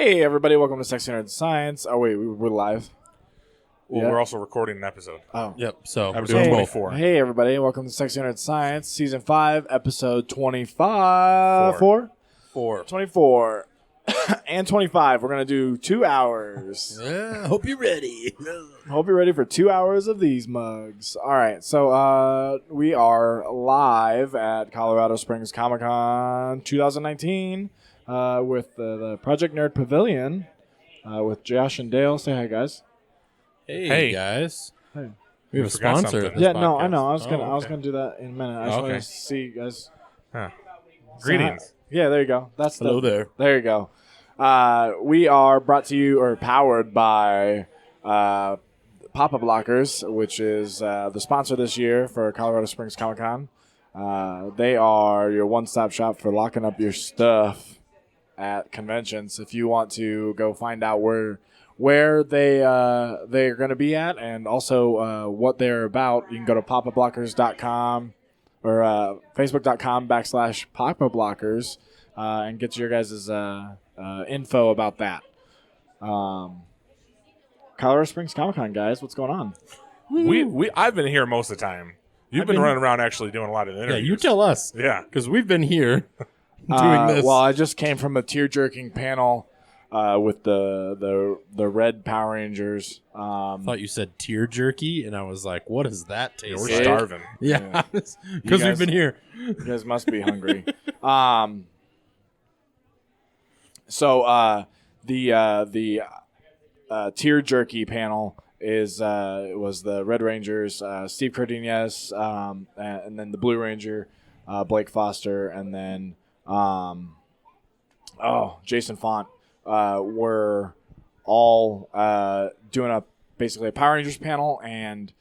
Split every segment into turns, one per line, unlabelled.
Hey, everybody. Welcome to Sexy Nerd Science. Oh, wait. We're live.
Well,
Yeah.
We're also recording an episode.
Oh.
Yep. So
Episode
we're doing
24.
Hey, everybody. Welcome to Sexy Nerd Science, Season 5, Episode 25.
Four.
24. And 25. We're going to do 2 hours.
Yeah, hope you're ready.
Hope you're ready for 2 hours of these mugs. All right. So we are live at Colorado Springs Comic-Con 2019 with the Project Nerd Pavilion with Josh and Dale. Say hi, guys.
Hey, guys.
Hey.
We have a
forgot
sponsor.
something.
of this
Yeah, no, I
podcast.
know. I was gonna
okay.
do that in a minute. I just
Okay.
want to see you guys.
Huh.
Say
Greetings.
hi. Yeah, there you go. That's
Hello there.
There you go. We are brought to you or powered by Pop-Up Lockers, which is the sponsor this year for Colorado Springs Comic-Con. They are your one-stop shop for locking up your stuff at conventions. If you want to go find out where they're going to be at and also what they're about, you can go to popuplockers.com or facebook.com/popuplockers and get your guys' info about that. Colorado Springs Comic-Con, guys, what's going on?
I've been here most of the time. You've been running around actually doing a lot of
Yeah,
interviews.
you tell us.
Yeah.
Because we've been here doing this.
Well, I just came from a tear-jerking panel with the Red Power Rangers.
I thought you said tear jerky, and I was like, what does that taste
We're
like?
starving.
Yeah, because
guys-
we've been here.
You guys must be hungry. So the tear jerky panel was the Red Rangers, Steve Cardenas, and then the Blue Ranger, Blake Foster, and then Jason Font were all doing basically a Power Rangers panel, and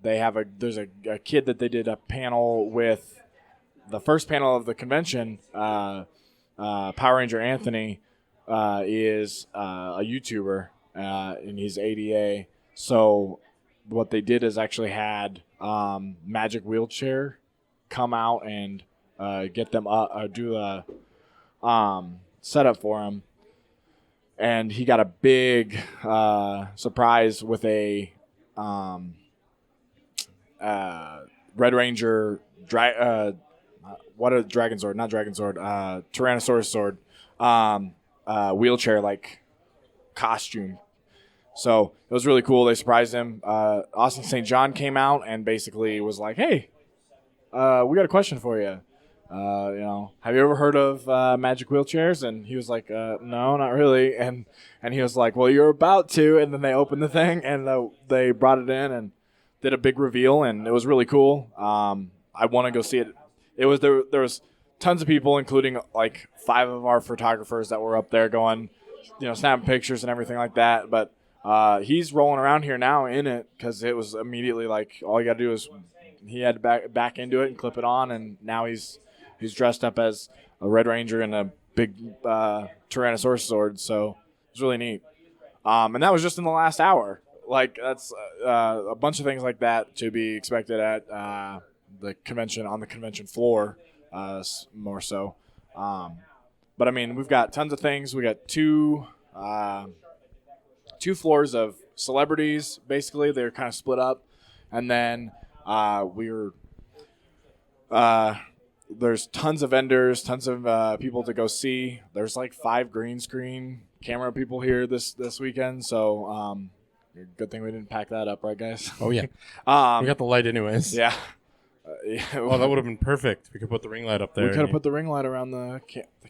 there's a kid that they did a panel with. The first panel of the convention, Power Ranger Anthony is a YouTuber, and he's ADA. So what they did is actually had Magic Wheelchair come out and get them do a setup for him. And he got a big surprise with a Red Ranger what a Dragon Sword, not Dragon Sword, Tyrannosaurus Sword, wheelchair like costume. So it was really cool. They surprised him. Austin St. John came out and basically was like, "Hey, we got a question for you. Have you ever heard of magic wheelchairs?" And he was like, "No, not really." And he was like, "Well, you're about to." And then they opened the thing and they brought it in and did a big reveal, and it was really cool. I want to go see it. There was tons of people, including like 5 of our photographers that were up there going, snapping pictures and everything like that. But he's rolling around here now in it because it was immediately like all you got to do is he had to back into it and clip it on, and now he's dressed up as a Red Ranger and a big Tyrannosaurus sword. So it's really neat. And that was just in the last hour. Like that's a bunch of things like that to be expected at the convention floor, more so. But I mean, we've got tons of things. We got two floors of celebrities. Basically, they're kind of split up, and then there's tons of vendors, tons of people to go see. There's like 5 green screen camera people here this weekend. So good thing we didn't pack that up, right, guys?
Oh, yeah. We got the light anyways.
Yeah.
Oh, that would have been perfect. We could put the ring light up there.
We could have put the ring light around the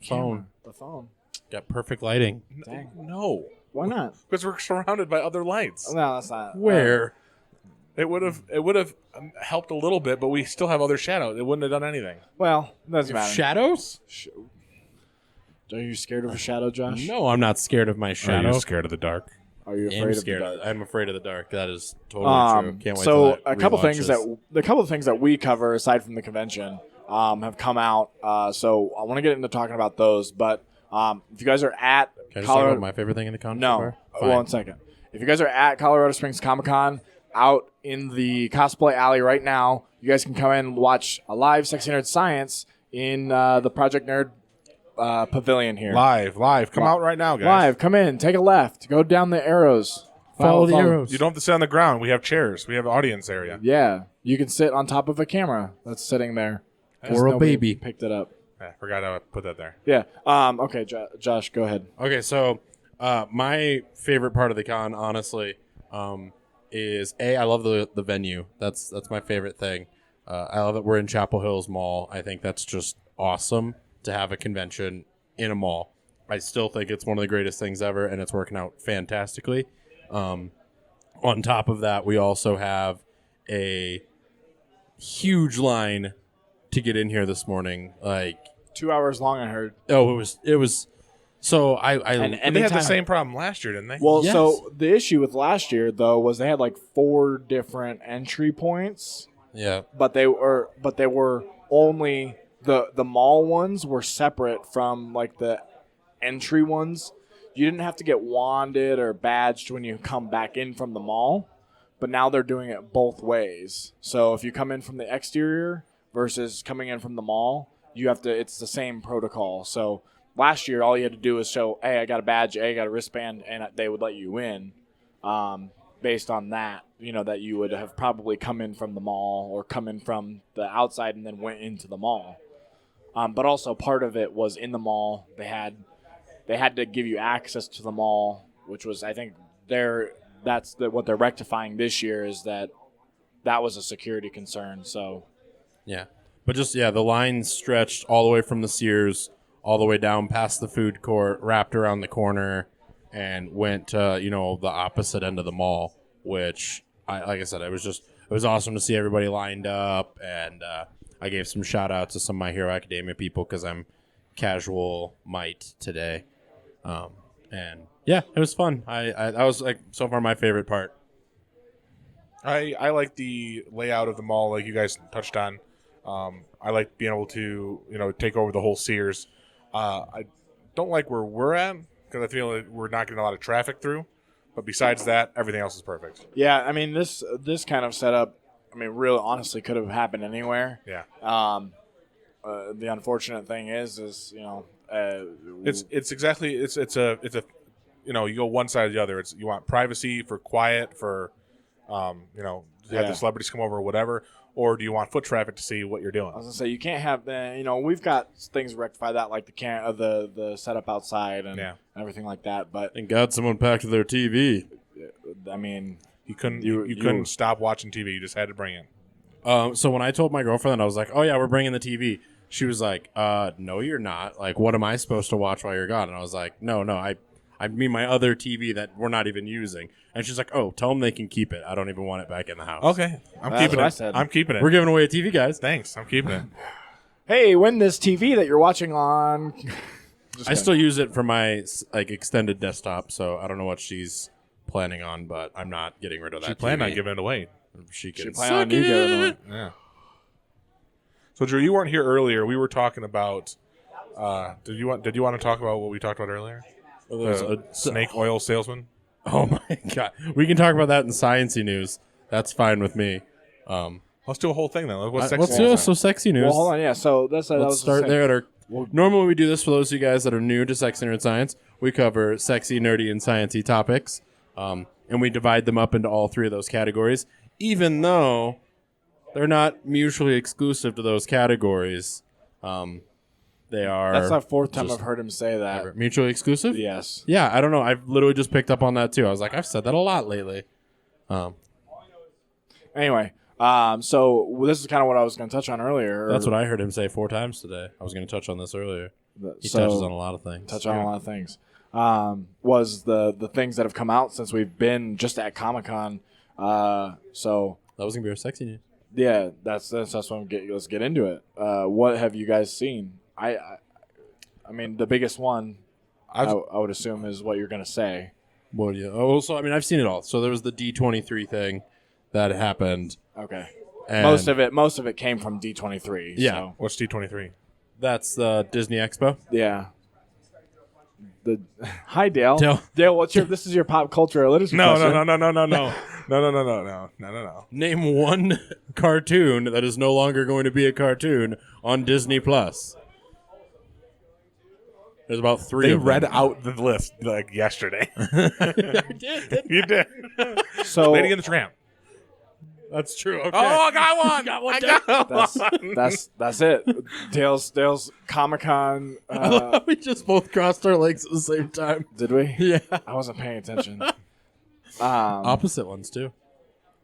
phone.
The phone.
Got perfect lighting.
Dang.
No.
Why not?
Because we're surrounded by other lights.
No, that's not.
Where?
It would have helped a little bit, but we still have other shadows. It wouldn't have done anything.
Well, doesn't matter.
Shadows?
Are you scared of a shadow, Josh?
No, I'm not scared of my shadow.
Are you scared of the dark?
Are you
I'm
afraid of
scared.
the dark?
I'm afraid of the dark. That is totally true. Can't wait.
So
till
a couple
relaunches.
things that we cover aside from the convention have come out. So I want to get into talking about those. But if you guys are at
Can I just talk
Colorado,
about my favorite thing in the con?
no,
Fine.
1 second. If you guys are at Colorado Springs Comic-Con, out in the cosplay alley right now, you guys can come in and watch a live Sexy Nerd Science in the Project Nerd pavilion here.
Live. Come out right now, guys.
Live. Come in. Take a left. Go down the arrows.
Follow the arrows.
You don't have to sit on the ground. We have chairs. We have audience area.
Yeah, you can sit on top of a camera that's sitting there.
Or a
Nobody
baby.
picked it up.
I forgot to put that there.
Yeah. Okay, Josh, go ahead.
Okay, so my favorite part of the con, honestly, is I love the venue. That's my favorite thing. I love that we're in Chapel Hills Mall. I think that's just awesome to have a convention in a mall. I still think it's one of the greatest things ever, and it's working out fantastically. On top of that, we also have a huge line to get in here this morning. Like
2 hours long, I heard.
oh, it was. So I
And
They had the
anytime-
same problem last year, didn't they?
Well,
Yes.
so the issue with last year though was they had like 4 different entry points,
yeah.
but they were only the mall ones were separate from like the entry ones. You didn't have to get wanded or badged when you come back in from the mall, but now they're doing it both ways. So if you come in from the exterior versus coming in from the mall, you have to. It's the same protocol. So last year, all you had to do was show, hey, I got a badge, hey, I got a wristband, and they would let you in. Based on that, that you would have probably come in from the mall or come in from the outside and then went into the mall. But also part of it was in the mall. They had to give you access to the mall, which was, I think, what they're rectifying this year is that was a security concern. So,
Yeah. But just, the line stretched all the way from the Sears, all the way down past the food court, wrapped around the corner, and went to, the opposite end of the mall, which, like I said, it was awesome to see everybody lined up. And I gave some shout outs to some of My Hero Academia people because I'm casual might today. And yeah, it was fun. That was like so far my favorite part.
I like the layout of the mall, like you guys touched on. I like being able to, take over the whole Sears. I don't like where we're at because I feel like we're not getting a lot of traffic through. But besides that, everything else is perfect.
yeah, I mean, this kind of setup, really honestly could have happened anywhere.
Yeah.
The unfortunate thing is
It's a you go one side or the other. It's you want privacy for quiet for have the celebrities come over or whatever, or do you want foot traffic to see what you're doing?
I was gonna say you can't have the we've got things to rectify that like the setup outside and everything like that. But
Thank God someone packed their TV.
I mean,
You couldn't stop watching TV. You just had to bring it.
So when I told my girlfriend, I was like, "Oh yeah, we're bringing the TV." She was like, "No, you're not. Like, what am I supposed to watch while you're gone?" And I was like, "No, I mean my other TV that we're not even using." And she's like, "Oh, tell them they can keep it. I don't even want it back in the house."
Okay, I'm
That's
keeping
what I
it.
said.
I'm keeping it.
We're giving away a TV, guys.
Thanks. I'm keeping it.
hey, win this TV that you're watching on.
I still use it for my extended desktop, so I don't know what she's planning on, but I'm not getting rid of that.
She planned
TV.
on giving it away.
She can
plan on you giving it.
Yeah. So Drew, you weren't here earlier. We were talking about. Did you want to talk about what we talked about earlier? The snake oil salesman.
Oh my God, we can talk about that in sciencey news. That's fine with me.
Let's do a whole thing then. What's sexy?
Let's do it. So sexy news.
Well, hold on. Yeah. So that
Let's
was
start there. Normally we do this for those of you guys that are new to Sexy Nerd Science. We cover sexy, nerdy, and sciencey topics, and we divide them up into all 3 of those categories, even though they're not mutually exclusive to those categories. They are.
That's the 4th time
just
I've heard him say that.
mutually exclusive.
Yes.
Yeah, I don't know. I've literally just picked up on that too. I was like, I've said that a lot lately.
Anyway, so this is kind of what I was going to touch on earlier.
That's what I heard him say 4 times today. I was going to touch on this earlier. He
So-
touches on a lot of things.
touch on a lot of things. Was the things that have come out since we've been just at Comic-Con. So
That was going to be our sexy news.
yeah, that's what let's get into it. What have you guys seen? I mean, the biggest one I would assume is what you're going to say.
Well, yeah. Oh, so I mean, I've seen it all. So there was the D23 thing that happened.
Okay.
And
Most of it came from D23.
Yeah.
So,
What's D23?
That's the Disney Expo.
yeah. Hi, Dale.
Dale.
Dale, this is your pop culture literature question.
No.
Name one cartoon that is no longer going to be a cartoon on Disney Plus. There's about 3
They
of them.
read out the list like yesterday.
I did.
You did.
So
Lady and the Tramp.
That's true. Okay.
Oh, I got one.
Got one
I got
that's it. Dale's Comic-Con.
I love how we just both crossed our legs at the same time.
Did we?
Yeah.
I wasn't paying attention.
Opposite ones too.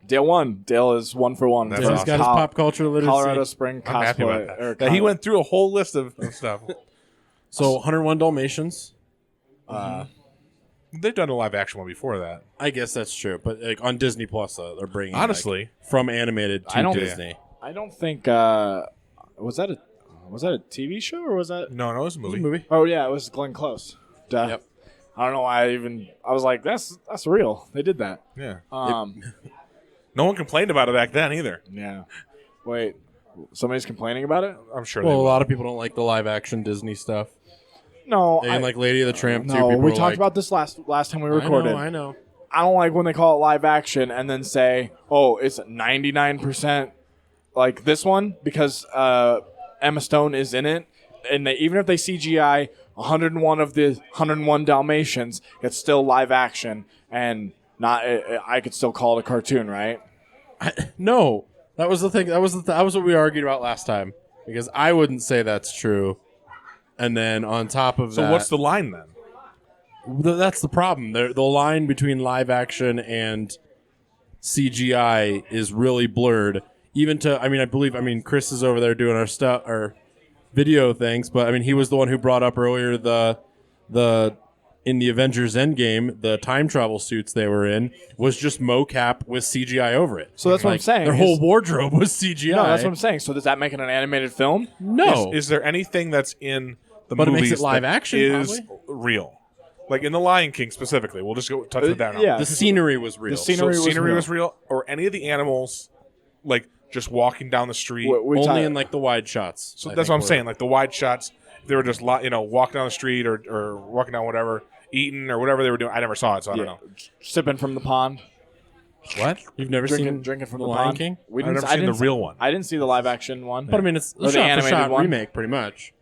Dale won. Dale is 1 for 1.
That's
He's
awesome.
got his pop culture literacy.
Colorado Spring
I'm happy
cosplay.
about
or
that. He went through a whole list of stuff.
So 101 Dalmatians.
They've done a live action one before that.
I guess that's true, but like on Disney Plus, they're bringing
Honestly.
from animated
I
to
don't-
Disney.
I don't think was that a TV show or was that?
No, it was a
It was
movie.
a movie.
Oh yeah, it was Glenn Close. Duh.
Yep.
I don't know why I was like that's real. They did that.
Yeah.
No
one complained about it back then either.
Yeah. Wait. Somebody's complaining about it?
I'm sure
Well,
they
a
will.
lot of people don't like the live action Disney stuff.
No.
And like Lady of the Tramp too.
no,
people
we
were
talked
like,
about this last time we recorded.
I know.
I don't like when they call it live action and then say, "Oh, it's 99% like this one because Emma Stone is in it." And even if they CGI 101 of the 101 Dalmatians, it's still live action and not. I could still call it a cartoon, right?
No, that was the thing. That was what we argued about last time because I wouldn't say that's true. And then on top of
So
that,
what's the line then?
That's the problem. The line between live action and CGI is really blurred. Even to, I believe Chris is over there doing our video things, but he was the one who brought up earlier the in the Avengers Endgame, the time travel suits they were in was just mocap with CGI over it.
So that's what I'm saying.
Their whole wardrobe was CGI.
No, that's what I'm saying. So does that make it an animated film?
No.
Is there anything that's in the
But it
movies
makes it live
that
action,
is
probably?
real? Like in The Lion King specifically. We'll just go touch with that now.
yeah.
The scenery was real.
The scenery was real.
was real, or any of the animals, like just walking down the street.
Only in like the wide shots.
So
I
that's
think
what I'm
were-
saying. Like the wide shots, they were just walking down the street or walking down whatever, eating or whatever they were doing. I never saw it, so I don't know.
Sipping from the pond.
What?
You've never seen
Drinking from
The
the
Lion
pond.
King?
We
I've
didn't,
never
I
seen
didn't
the real one.
I didn't see the live action one.
But it's
Or
a
the animated
shot-for-shot
one.
remake, pretty much.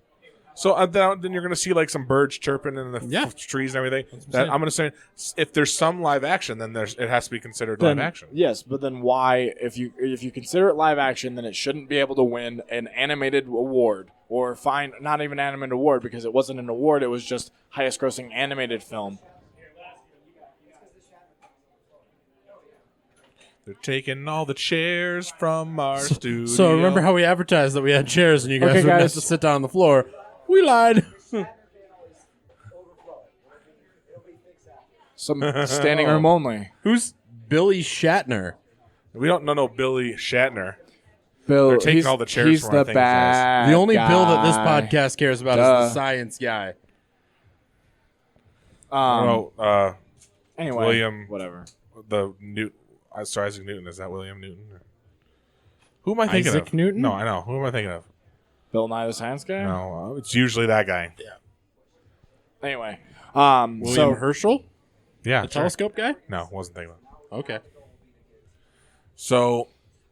So then you're going to see like some birds chirping in the trees and everything.
saying.
I'm going to say if there's some live action, then it has to be considered
Then-
live action.
Yes, but then why, if you consider it live action, then it shouldn't be able to win an animated award or not even animated award because it wasn't an award. It was just highest grossing animated film.
They're taking all the chairs from our studio.
So remember how we advertised that we had chairs and you guys
Okay,
wouldn't have
guys.
to sit down on the floor? We lied.
Some standing room only.
Who's Billy Shatner?
we don't know Billy Shatner.
Bill,
They're taking
he's,
all the chairs
he's
from our
the
things,
bad
The only Bill that this
guy.
podcast cares about
Duh.
is the science guy.
Anyway,
William-
whatever.
Sorry, Isaac Newton. Is that William Newton? Who am I thinking
Isaac
of?
Newton?
No, I know. Who am I thinking of?
Bill Nye the Science Guy.
No, it's usually that guy.
Anyway,
William
so
Herschel?
Yeah,
The
sure.
telescope guy?
No, wasn't thinking of.
Okay.
So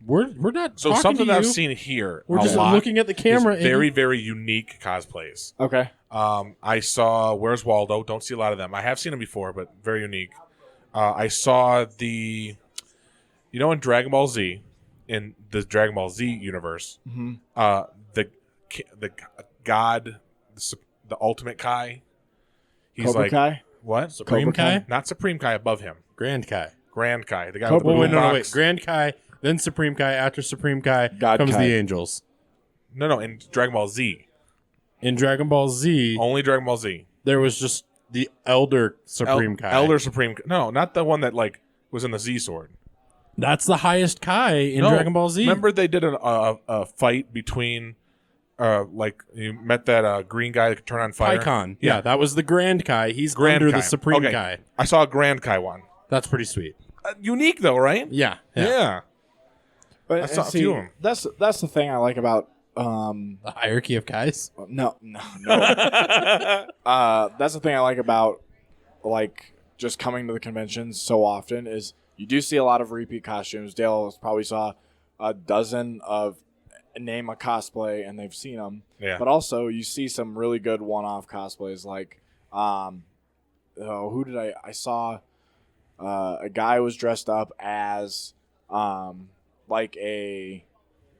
We're not talking
something
to
that I've
you.
seen here.
We're
a
just
lot
looking at the camera.
is very, very unique cosplays.
okay,
I saw Where's Waldo. Don't see a lot of them. I have seen them before, but very unique. I saw in Dragon Ball Z, in the Dragon Ball Z universe, the god, the ultimate Kai. He's
Cobra
like
Kai.
what?
Supreme
Cobra Kai?
Kai?
Not Supreme Kai above him.
Grand Kai.
Grand Kai, the guy
Cobra-
with the
Wait,
blue
no,
box.
wait. Grand Kai, then Supreme Kai. After Supreme Kai
God
comes
Kai.
the Angels.
No, in Dragon Ball Z.
In Dragon Ball Z,
Only Dragon Ball Z.
there was just the Elder Supreme Kai.
Elder Supreme. No, not the one that was in the Z sword.
That's the highest Kai in
No,
Dragon Ball Z.
Remember they did a fight between, you met that green guy that could turn on fire.
Icon. Yeah, that was the Grand Kai. He's
Grand
under
Kai.
the Supreme
Okay.
Kai.
I saw a Grand Kai one.
That's pretty sweet.
Unique though, right?
Yeah.
Yeah.
But
I saw a
see,
few of 'em.
That's the thing I like about
The hierarchy of Kais.
no. That's the thing I like about just coming to the conventions so often is you do see a lot of repeat costumes. Dale probably saw a dozen of name a cosplay and they've seen them.
Yeah.
But also you see some really good one-off cosplays like who did I saw a guy was dressed up as like kind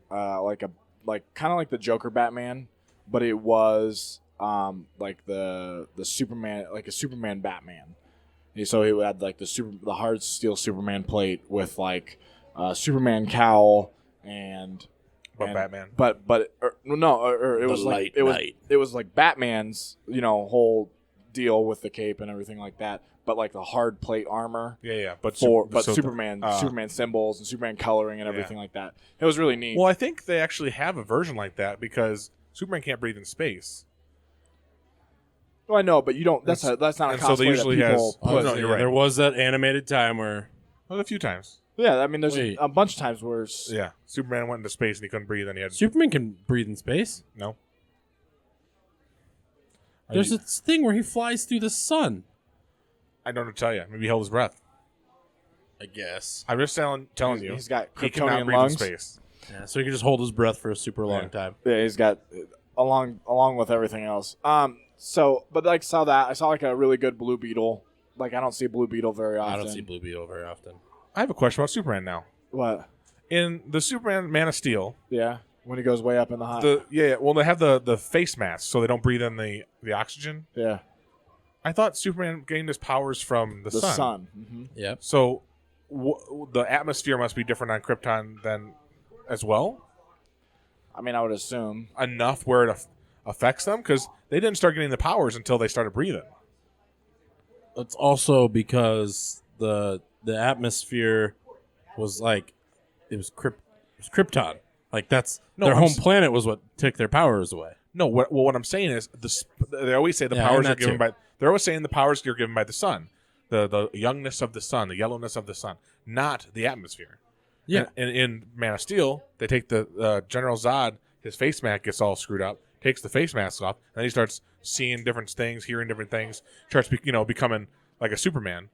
of like the Joker Batman, but it was like the Superman, like a Superman Batman. So he had like the hard steel Superman plate with like Superman cowl
Batman.
But it was like it was like Batman's whole deal with the cape and everything like that. But like the hard plate armor.
Yeah. But
Superman symbols and Superman coloring and everything like that. It was really neat.
Well, I think they actually have a version like that because Superman can't breathe in space.
Well, I know, but you don't. That's not a cosplay
so they usually
that people
has.
put.
No, you're right.
There was that animated time where
Well, a few times.
Yeah, I mean, there's
Wait.
a bunch of times where
Yeah, Superman went into space and he couldn't breathe, and he had
Superman can breathe in space.
no.
There's this thing where he flies through the sun.
I don't know to tell you. Maybe he held his breath.
I guess.
I'm just telling you.
he's got
he cannot
Kryptonian
breathe
lungs.
in space.
Yeah, so he can just hold his breath for a super long time.
Yeah, he's got along with everything else. But like saw that I saw like a really good Blue Beetle. Like I don't see Blue Beetle very often.
I don't see Blue Beetle very often.
I have a question about Superman now.
What?
In the Superman Man of Steel,
Yeah, when he goes way up in the hot.
well, they have the face mask so they don't breathe in the oxygen.
Yeah,
I thought Superman gained his powers from the sun.
sun. Mm-hmm.
Yep.
So the atmosphere must be different on Krypton than as well.
I mean, I would assume.
Enough where it affects them because they didn't start getting the powers until they started breathing.
It's also because the atmosphere was like it was Krypton. Like that's their home planet was what took their powers away.
No, what I'm saying is they always say the powers are given by. They're always saying the powers are given by the sun, the youngness of the sun, the yellowness of the sun, not the atmosphere.
Yeah.
And in Man of Steel, they take the General Zod. His face mask gets all screwed up. Takes the face mask off, and then he starts seeing different things, hearing different things. Starts becoming like a Superman.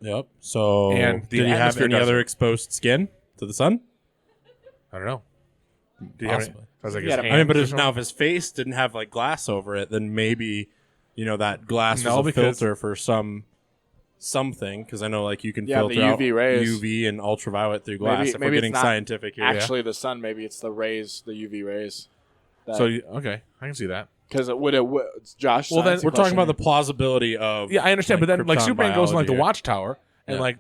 Yep. So
And the
did he have
atmosphere
any
does
other
it.
exposed skin to the sun?
I don't know. Do you have any?
Possibly.
I was like,
He
his
had a-
hands
I mean, but
or
if
something?
now if his face didn't have like glass over it, then maybe that glass
No,
was a
because-
filter for something. Because I know like you can
Yeah, the
filter out
UV rays.
UV and ultraviolet through glass.
Maybe
if we're
it's
getting
not
scientific here,
Actually, the sun. Maybe it's the rays, the UV rays.
Okay, I can see that.
Because Josh.
Well, then
sciencey
we're talking about the
question.
plausibility of
Yeah, I understand, but then like
Krypton
Superman goes in like the
biology.
Watchtower, and
Yeah.
like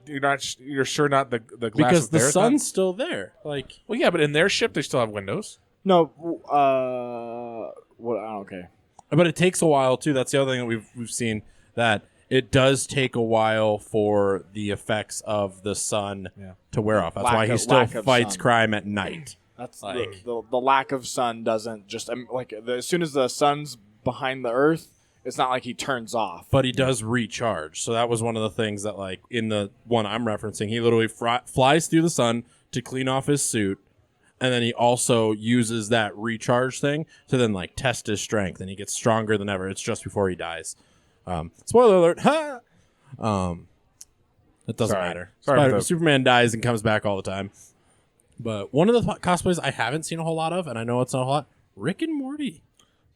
you're sure not the glass
because
was
the
there,
sun's still there. Like
Well, yeah, but in their ship they still have windows.
No. What? Okay.
But it takes a while too. That's the other thing that we've seen, that it does take a while for the effects of the sun
Yeah.
to wear off. That's
Lack
why he
of-
still
lack of
fights
sun.
crime at night.
That's
Like-
the lack of sun doesn't just as soon as the sun's behind the earth, it's not like he turns off.
But he does recharge. So that was one of the things that, like, in the one I'm referencing, he literally flies through the sun to clean off his suit. And then he also uses that recharge thing to then, like, test his strength. And he gets stronger than ever. It's just before he dies. Spoiler alert. Ha! It doesn't
Sorry.
matter.
Sorry for the-
Superman dies and comes back all the time. But one of the cosplays I haven't seen a whole lot of, and I know it's not a whole lot, Rick and Morty.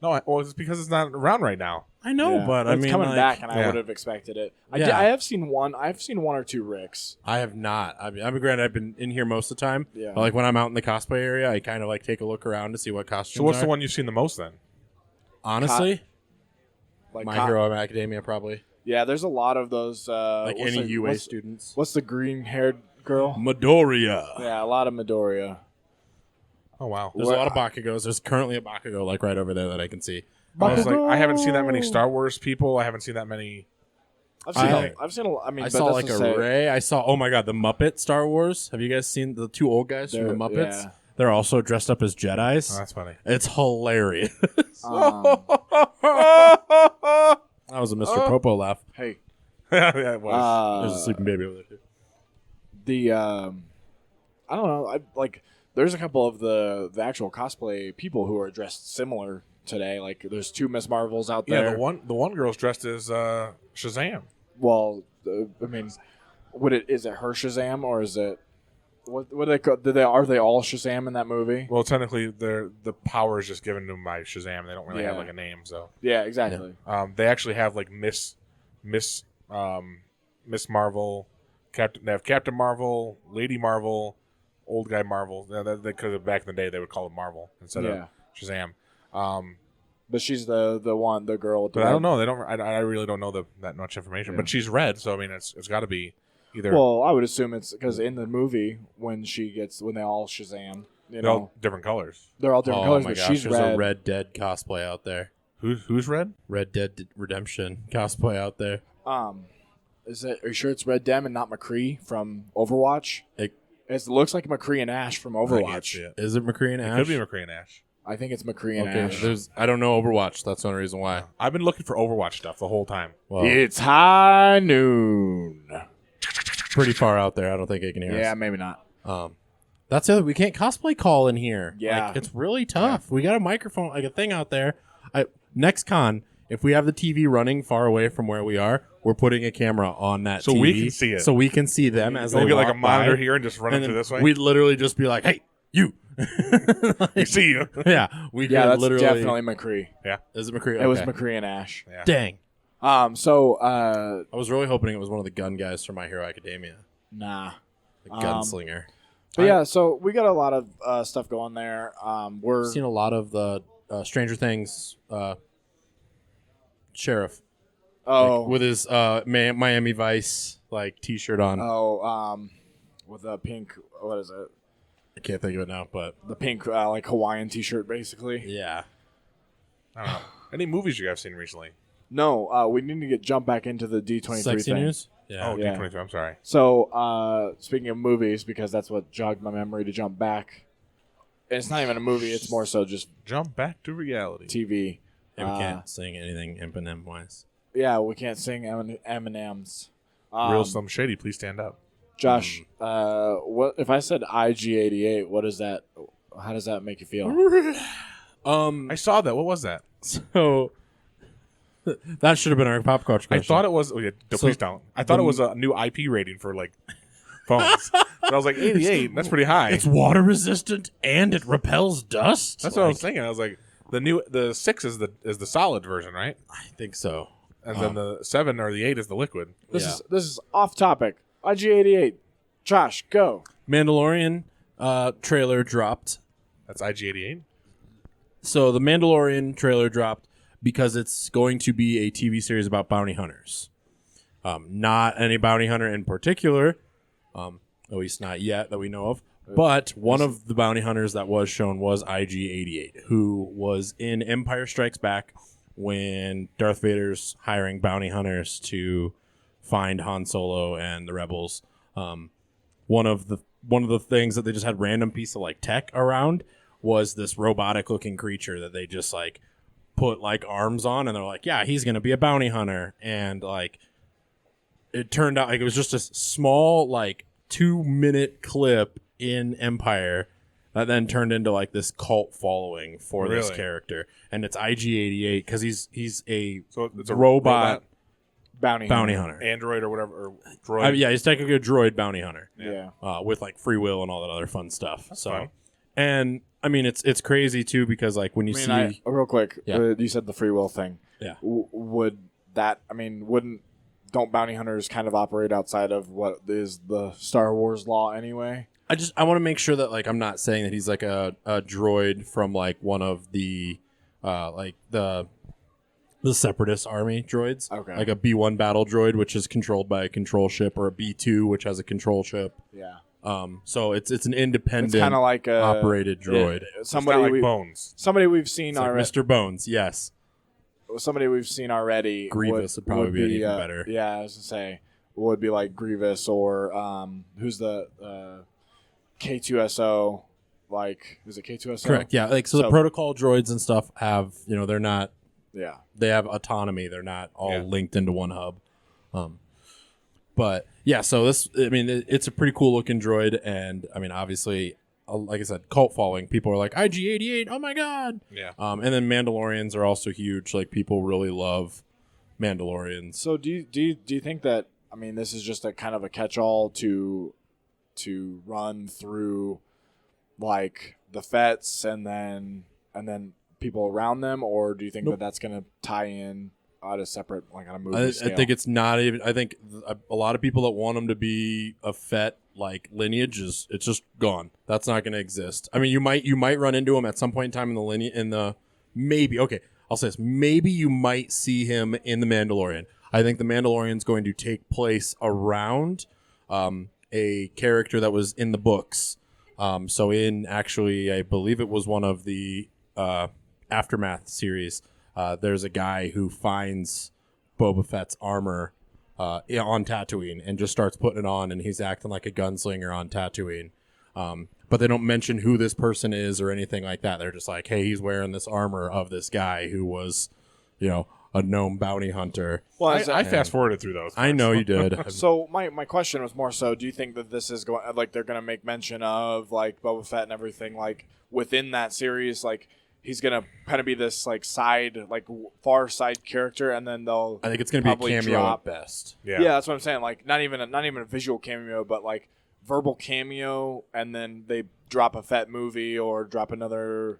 No, it's because it's not around right now.
I know,
Yeah.
but I
it's
mean,
coming
like,
back, and I
Yeah.
would have expected it.
Yeah.
I have seen one. I've seen one or two Ricks.
I have not. I mean, granted, I've been in here most of the time.
Yeah.
But like when I'm out in the cosplay area, I kind of like take a look around to see what costumes.
So what's
are.
the one you've seen the most then?
Honestly,
Like
My Hero Academia probably.
Yeah, there's a lot of those.
Like
what's
any
the-
UA
what's-
students.
What's the green-haired girl?
Midoriya.
Yeah, a lot of Midoriya.
Oh wow.
There's a lot of Bakugos. There's currently a Bakugo like right over there that I can see.
I was like, I haven't seen that many Star Wars people. I haven't seen that many.
I've seen.
I-
I've seen. I mean,
I
but
saw
that's
like
to
a
say-
Ray. I saw, oh my god, the Muppet Star Wars. Have you guys seen the two old guys from the
They're-
Muppets?
yeah.
They're also dressed up as Jedis.
Oh, that's funny.
It's hilarious.
Um,
That was a Mr. Popo laugh.
hey,
Yeah, it was.
There's a sleeping baby over there too.
I don't know. There's a couple of the actual cosplay people who are dressed similar today. Like, there's two Miss Marvels out there.
Yeah, the one girl's dressed as Shazam.
Well, I mean, is it her Shazam or is it? what do they call? Are they all Shazam in that movie?
Well, technically, the power is just given to them by Shazam. They don't really have
Yeah.
like a name, so
Yeah, exactly.
they actually have like Miss Marvel, They have Captain Marvel, Lady Marvel, Old Guy Marvel. Because back in the day they would call it Marvel instead of Shazam.
But she's the girl with the
But I
red-
don't know. They don't. I really don't know that much information.
Yeah.
But she's red, so I mean, it's got to be either.
Well, I would assume it's because in the movie when they all Shazam,
they're all different colors.
they're all different
Oh
colors,
my
but
gosh,
she's
there's
red.
a Red Dead cosplay out there.
Who's red?
Red Dead Redemption cosplay out there.
Are you sure it's Red Dem and not McCree from Overwatch?
It
looks like McCree and Ash from
I can't
Overwatch.
see it.
is it McCree and
It
Ash?
could be McCree and Ash.
I think it's McCree and
Okay,
Ash.
I don't know Overwatch. That's the only reason why.
I've been looking for Overwatch stuff the whole time.
Well,
It's high noon.
pretty far out there. I don't think it can hear
Yeah,
us.
maybe not.
That's the other. We can't cosplay call in here.
Yeah.
Like, it's really tough. We got a microphone, like a thing out there. Next con, if we have the TV running far away from where we are, we're putting a camera on that
So
TV
we can see it.
so we can see them as
We'll
they
get like a
walk
monitor
by,
here and just run it
and
through
then
this way.
we'd literally just be like, "Hey, you!"
We see you.
Yeah, we
Yeah,
could
that's
literally.
definitely McCree.
Is it McCree?
It was
Okay.
McCree and Ash.
Yeah.
Dang.
So
I was really hoping it was one of the gun guys from My Hero Academia,
nah.
the gunslinger.
But yeah, so we got a lot of stuff going there. We're
I've seen a lot of the Stranger Things sheriff with his Miami Vice like T-shirt on.
with a pink. What is it?
I can't think of it now, but
The pink like Hawaiian T-shirt, basically.
yeah.
I don't know. Any movies you guys seen recently?
No, we need to jump back into the D23
Sexy
thing.
news. Yeah.
Oh,
Yeah.
D23. I'm sorry.
So, speaking of movies, because that's what jogged my memory to jump back. And it's not even a movie; it's more so just
Jump back to reality.
TV.
Yeah, we can't sing anything Eminem wise.
Yeah, we can't sing M&Ms.
Real Slim Shady, please stand up.
Josh, what if I said IG88? What is that? How does that make you feel?
I saw that. What was that?
So that should have been our pop culture
I
question.
thought it was. Oh yeah, please don't. I thought it was a new IP rating for like phones. But I was like 88. That's pretty high.
it's water resistant and it repels dust.
That's what I was thinking. I was like, the 6 is the solid version, right?
I think so.
And then the 7 or the 8 is the liquid.
This is off topic. IG88. Josh, go.
Mandalorian trailer dropped.
That's IG88.
So the Mandalorian trailer dropped because it's going to be a TV series about bounty hunters. Not any bounty hunter in particular, at least not yet that we know of. But one of the bounty hunters that was shown was IG88, who was in Empire Strikes Back when Darth Vader's hiring bounty hunters to find Han Solo and the rebels. One of the things that they just had random piece of like tech around was this robotic looking creature that they just like put like arms on, and they're like, yeah, he's gonna be a bounty hunter. And like it turned out like it was just a small like 2-minute clip in Empire that then turned into like this cult following for this
Really?
character. And it's IG88 because he's a
So it's a
robot
Bounty
hunter.
android or whatever, or droid.
Yeah, he's technically a droid bounty hunter.
Yeah.
With like free will and all that other fun stuff. So,
fine.
and I mean, it's crazy too because like when you see,
Real quick,
Yeah.
you said the free will thing.
Yeah.
Don't bounty hunters kind of operate outside of what is the Star Wars law anyway?
I want to make sure that like I'm not saying that he's like a droid from like one of the like the separatist army droids.
Okay.
Like a B1 battle droid, which is controlled by a control ship, or a B2, which has a control ship.
Yeah.
So it's an independent,
It's kind of like a
operated droid.
It's not like Bones.
Somebody we've seen
It's like
already.
Mr. Bones, yes.
Somebody we've seen already.
Grievous would probably be even better.
Yeah, I was gonna say would be like Grievous or who's the K2SO? Like, is it K2SO?
Correct. Yeah. Like so, the protocol droids and stuff have they're not.
Yeah.
They have autonomy. They're not all
Yeah.
linked into one hub. But yeah, so this, I mean, it's a pretty cool looking droid, and I mean, obviously, like I said, cult following. People are like IG88. Oh my god.
Yeah.
And then Mandalorians are also huge. Like people really love Mandalorians.
So do you think that, I mean, this is just a kind of a catch-all to to run through like the Fets and then people around them, or do you think that that's going to tie in at a separate, like on a movie scale?
I think it's not even. I think a lot of people that want them to be a Fett like lineage it's just gone. That's not going to exist. I mean, you might run into him at some point in time in the lineage maybe. Okay, I'll say this. Maybe you might see him in the Mandalorian. I think the Mandalorian's going to take place around a character that was in the books. So in actually, I believe it was one of the Aftermath series. There's a guy who finds Boba Fett's armor on Tatooine and just starts putting it on, and he's acting like a gunslinger on Tatooine. But they don't mention who this person is or anything like that. They're just like, hey, he's wearing this armor of this guy who was, a gnome bounty hunter.
Well, I fast-forwarded through those.
I know you did.
So my question was more so, do you think that this is going, like, they're going to make mention of, like, Boba Fett and everything, like, within that series, like, he's going to kind of be this, like, side, like, far side character, and then they'll
I think it's going to be a
probably
cameo
drop.
at best.
Yeah, that's what I'm saying. Like, not even a visual cameo, but, like, verbal cameo, and then they drop a Fett movie or drop another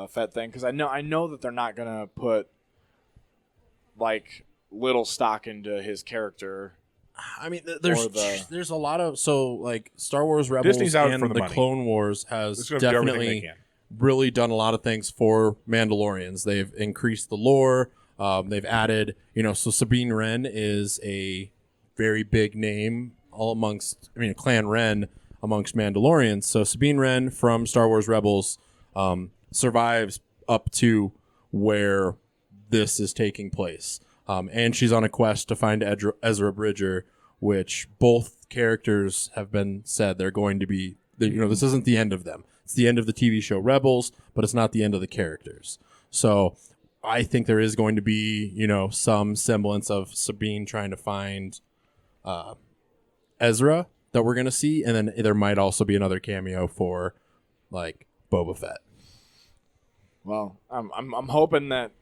Fett thing. Because I know that they're not going to put, like, little stock into his character.
I mean, there's a lot of like Star Wars Rebels
Disney's out
and
for the
the
money.
Clone Wars has
It's gonna do everything they
definitely
can.
really done a lot of things for Mandalorians. They've increased the lore. They've added, so Sabine Wren is a very big name Clan Wren amongst Mandalorians. So Sabine Wren from Star Wars Rebels survives up to where this is taking place. And she's on a quest to find Ezra Bridger, which both characters have been said they're going to be, this isn't the end of them. It's the end of the TV show Rebels, but it's not the end of the characters. So I think there is going to be, some semblance of Sabine trying to find Ezra that we're going to see. And then there might also be another cameo for, like, Boba Fett.
Well, I'm hoping that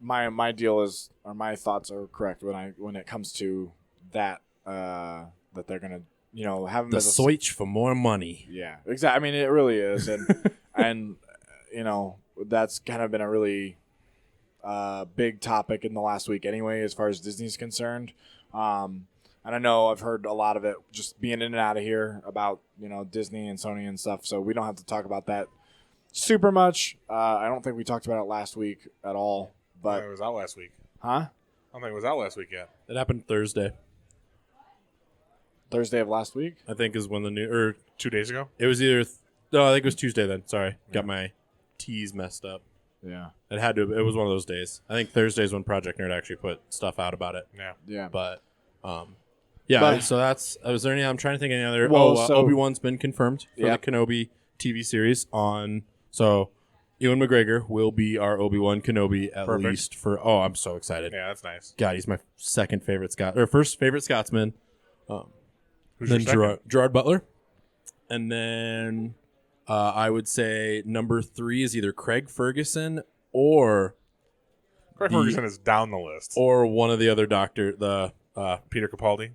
my deal is, or my thoughts are correct when it comes to that that they're gonna have him
The
as a
search for more money.
yeah, exactly. I mean, it really is, and and that's kind of been a really big topic in the last week anyway, as far as Disney's concerned. And I know I've heard a lot of it just being in and out of here about Disney and Sony and stuff, so we don't have to talk about that super much. I don't think we talked about it last week at all. But
it was out last week.
Huh?
I don't think it was out last week yet.
It happened Thursday,
Thursday of last week?
I think, is when or
2 days ago.
it was either. No, I think it was Tuesday then. Sorry, got my T's messed up.
Yeah.
It had to. It was one of those days. I think Thursday's when Project Nerd actually put stuff out about it.
Yeah.
Yeah.
But,
But-
so that's. Was there any? I'm trying to think of any other.
Well, so-
Obi-Wan's been confirmed for
Yep.
the Kenobi TV series on. So, Ewan McGregor will be our Obi-Wan Kenobi at
Perfect.
least for. Oh, I'm so excited!
Yeah, that's nice.
God, he's my second favorite first favorite Scotsman.
Who's
Then
your second?
Gerard Butler, and then I would say number 3 is either Craig Ferguson or
Craig Ferguson is down the list.
one of the other
Peter Capaldi.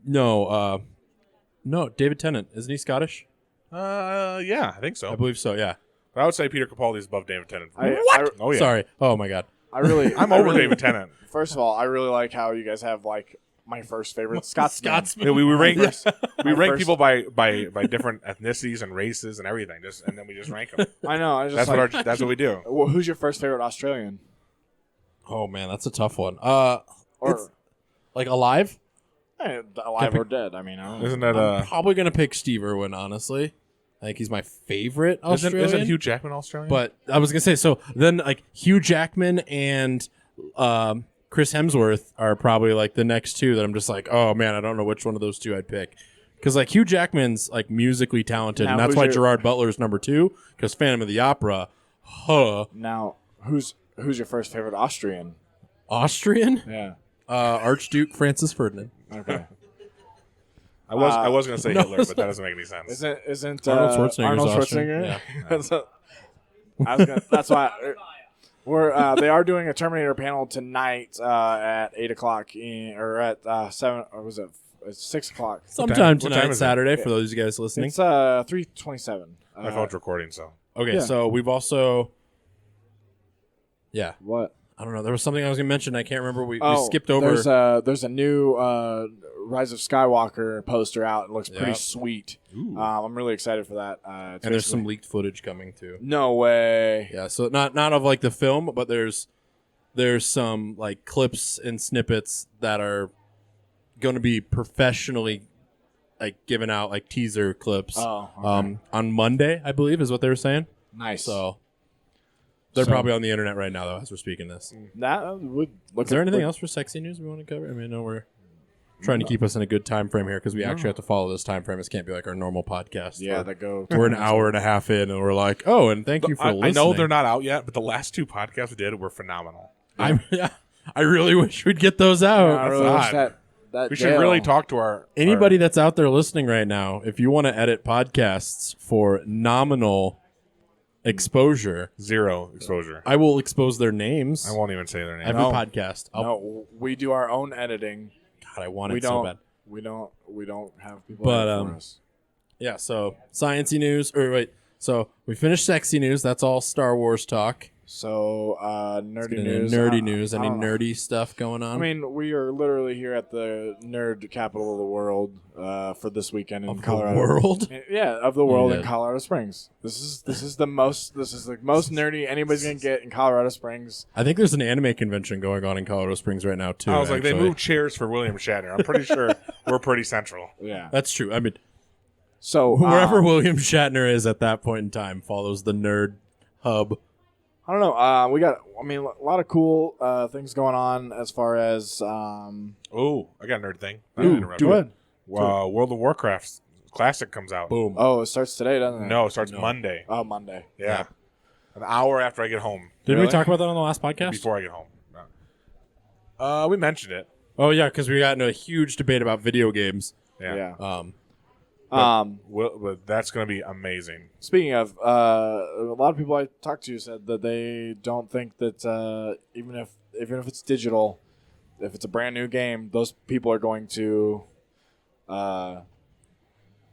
no, David Tennant, isn't he Scottish?
Yeah, I think so.
I believe so. Yeah.
But I would say Peter Capaldi is above David Tennant. Oh yeah.
Sorry. Oh my God.
I really
I'm over David Tennant.
First of all, I really like how you guys have like my first favorite Scotsman.
Yeah, we rank we rank
first-
people by different ethnicities and races and everything, and then we just rank them.
I know. I just
That's what we do.
Well, who's your first favorite Australian?
Oh man, that's a tough one.
Or
It's like alive.
alive or dead? I mean, I don't know.
Isn't that
I'm probably gonna pick Steve Irwin. Honestly, I think he's my favorite Australian.
isn't Hugh Jackman Australian?
But I was gonna say, so then like Hugh Jackman and Chris Hemsworth are probably like the next two that I'm just like, oh man, I don't know which one of those two I'd pick. Because like Hugh Jackman's like musically talented,
Now,
and that's
who's
why
your-
Gerard Butler's number 2. Because Phantom of the Opera,
Now, who's your first favorite Austrian?
Austrian,
Yeah.
Archduke Francis Ferdinand.
Okay.
I was going to say
no,
Hitler, but that doesn't make any sense.
Isn't
Arnold Schwarzenegger's
Arnold
Austrian,
Schwarzenegger?
yeah.
That's why they are doing a Terminator panel tonight at 8:00 or at 7, or was it It's 6 o'clock.
Sometime
What time
tonight,
is it?
Saturday, for those of you guys listening.
It's 3:27.
My phone's recording, so.
Okay,
Yeah.
so we've also... Yeah.
What?
I don't know. There was something I was going to mention. I can't remember. We skipped over.
There's a new Rise of Skywalker poster out. It looks pretty
Yep.
sweet.
Ooh.
I'm really excited for that.
And there's some leaked footage coming, too.
No way.
Yeah, so not of, like, the film, but there's some, like, clips and snippets that are going to be professionally, like, given out, like, teaser clips.
Oh, okay.
On Monday, I believe, is what they were saying.
Nice.
So they're probably on the internet right now, though, as we're speaking this.
That would look.
Is there anything else for sexy news we want to cover? I mean, I know we're trying to keep us in a good time frame here because we actually have to follow this time frame. This can't be like our normal podcast.
Yeah, that go.
We're an hour and a half in, and we're like, oh, and thank you for listening.
I know they're not out yet, but the last 2 podcasts we did were phenomenal.
I really wish we'd get those out.
I really wish
odd.
that
We should really talk to our
Anybody that's out there listening right now, if you want to edit podcasts for nominal exposure,
0 exposure.
I will expose their names.
I won't even say their name.
Every podcast.
No, we do our own editing.
God, I want
We
it so
don't.
bad.
We don't have people.
But,
edit for us.
Yeah, so sciencey news. So we finished sexy news. That's all Star Wars talk.
So nerdy news.
Nerdy news. Any
I don't know.
nerdy stuff going on?
I mean, we are literally here at the nerd capital of the world for this weekend in
of
Colorado.
the world.
Yeah, of the world in
Yeah.
Colorado Springs. This is the most nerdy anybody's gonna get in Colorado Springs.
I think there's an anime convention going on in Colorado Springs right now too.
I was like, they
actually.
moved chairs for William Shatner. I'm pretty sure we're pretty central.
Yeah.
That's true. I mean,
So
wherever William Shatner is at that point in time follows the nerd hub.
I don't know. We got. I mean, a lot of cool things going on as far as.
Oh, I got a nerd thing. I
Ooh,
interrupted.
do it.
World of Warcraft Classic comes out.
Boom.
Oh, it starts today, doesn't it?
No, it starts
No.
Monday.
Oh, Monday.
Yeah. An hour after I get home.
Didn't we
Really?
talk about that on the last podcast?
Before I get home. No. We mentioned it.
Oh yeah, because we got into a huge debate about video games.
Yeah.
Yeah.
But that's going to be amazing.
Speaking of, a lot of people I talked to said that they don't think that even if it's digital, if it's a brand new game, those people are going to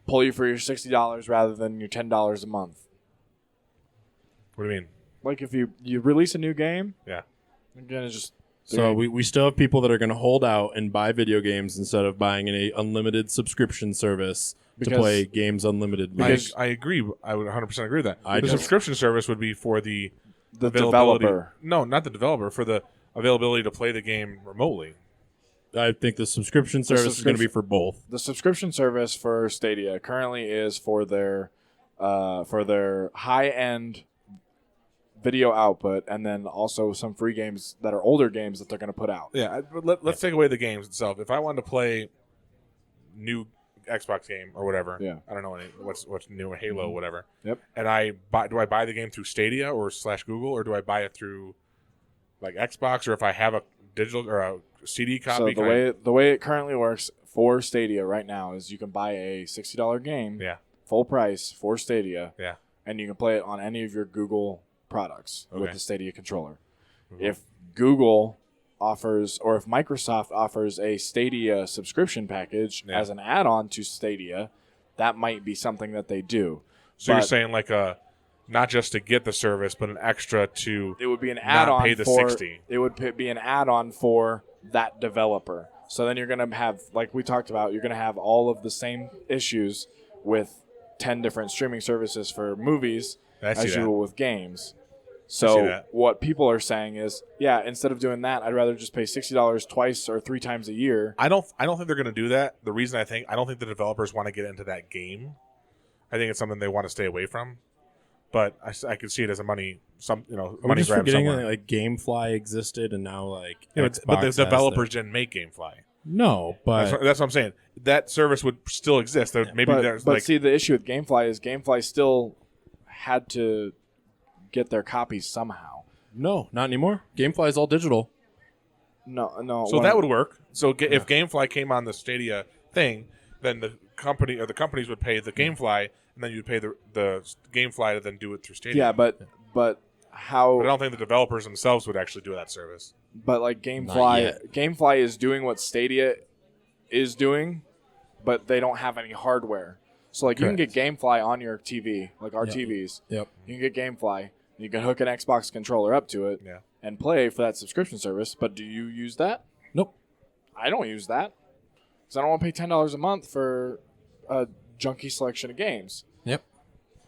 pull you for your $60 rather than your $10 a month.
What do you mean?
Like if you release a new game,
Yeah.
you're gonna just
So we still have people that are going to hold out and buy video games instead of buying an unlimited subscription service to
Because-
play games unlimited.
I agree. I would 100% agree with that.
I
The
just-
subscription service would be for the
the
availability.
developer.
No, not the developer. For the availability to play the game remotely.
I think the subscription service is going to be for both.
The subscription service for Stadia currently is for their high end video output, and then also some free games that are older games that they're going to put out.
Yeah. Let's take away the games itself. If I wanted to play new Xbox game or whatever,
Yeah.
I don't know what's new, Halo, whatever.
Yep.
And do I buy the game through Stadia or /Google, or do I buy it through like Xbox, or if I have a digital or a CD copy?
So the way it currently works for Stadia right now is you can buy a $60 game,
Yeah.
full price for Stadia,
Yeah.
and you can play it on any of your Google products with
Okay.
the Stadia controller.
Mhm.
If Google offers, or if Microsoft offers a Stadia subscription package
Yeah.
as an add-on to Stadia, that might be something that they do.
So you're
But
saying like not just to get the service, but an extra to
it would be an
not
add-on
pay the
for
60.
It would be an add-on for that developer. So then you're going to have, like we talked about, you're going to have all of the same issues with 10 different streaming services for movies
I see
as you
that.
will with games.
see
So
that.
what people are saying is, yeah, instead of doing that, I'd rather just pay $60 twice or 3 times a year.
I don't think they're going to do that. The reason I don't think the developers want to get into that game. I think it's something they want to stay away from. But I could see it as a money
We're
money
just
grab
forgetting
somewhere.
that like GameFly existed, and now like
Yeah, but the
Xbox has
developers
their-
didn't make GameFly.
No, but
That's what I'm saying. That service would still exist. Maybe there's
But
like
see, the issue with GameFly is GameFly still had to get their copies somehow.
no, not anymore. GameFly is all digital.
No.
so that would work. So if GameFly came on the Stadia thing, then the company or the companies would pay the GameFly, and then you'd pay the GameFly to then do it through Stadia.
Yeah, but how?
But I don't think the developers themselves would actually do that service.
But like
Not
GameFly,
yet.
GameFly is doing what Stadia is doing, but they don't have any hardware. So like you can get GameFly on your TV, like our TVs.
Yep.
You can get GameFly. You can hook an Xbox controller up to it and play for that subscription service. But do you use that?
Nope.
I don't use that because I don't want to pay $10 a month for a junky selection of games.
Yep.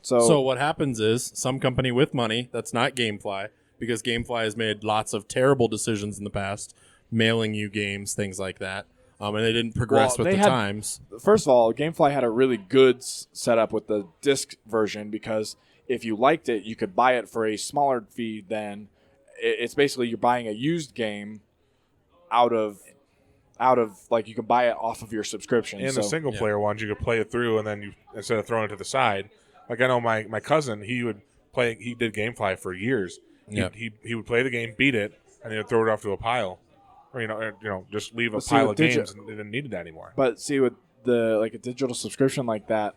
So
So what happens is some company with money that's not GameFly, because GameFly has made lots of terrible decisions in the past, mailing you games, things like that, and they didn't progress with the times.
First of all, GameFly had a really good setup with the disc version because if you liked it, you could buy it for a smaller fee than it's basically you're buying a used game out of like you can buy it off of your subscription.
And the single player ones, you could play it through, and then you instead of throwing it to the side. Like I know my cousin, he did GameFly for years. He would play the game, beat it, and he would throw it off to a pile, or just leave a pile of games and didn't need it anymore.
But see, with a digital subscription like that,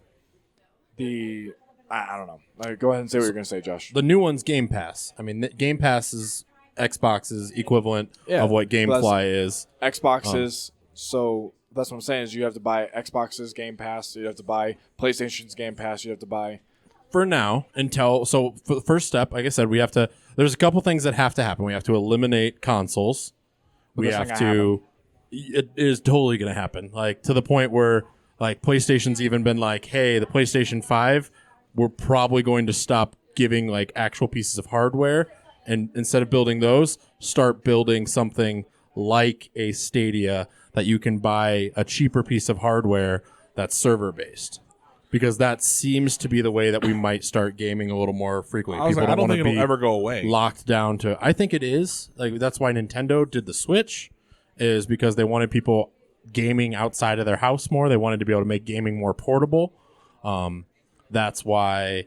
I don't know. Go ahead and say what you're going to say, Josh.
The new one's Game Pass. I mean, Game Pass is Xbox's equivalent of what GameFly is.
Xbox's, so that's what I'm saying is you have to buy Xbox's Game Pass, you have to buy PlayStation's Game Pass, you have to buy...
For now, so for the first step, like I said, there's a couple things that have to happen. We have to eliminate consoles. It is totally going to happen. Like to the point where like PlayStation's even been like, hey, the PlayStation 5, we're probably going to stop giving like actual pieces of hardware. And instead of building those, start building something like a Stadia that you can buy a cheaper piece of hardware that's server-based. Because that seems to be the way that we might start gaming a little more frequently.
I don't think it'll ever go away.
Locked down to. I think it is. Like that's why Nintendo did the Switch, is because they wanted people gaming outside of their house more. They wanted to be able to make gaming more portable. That's why,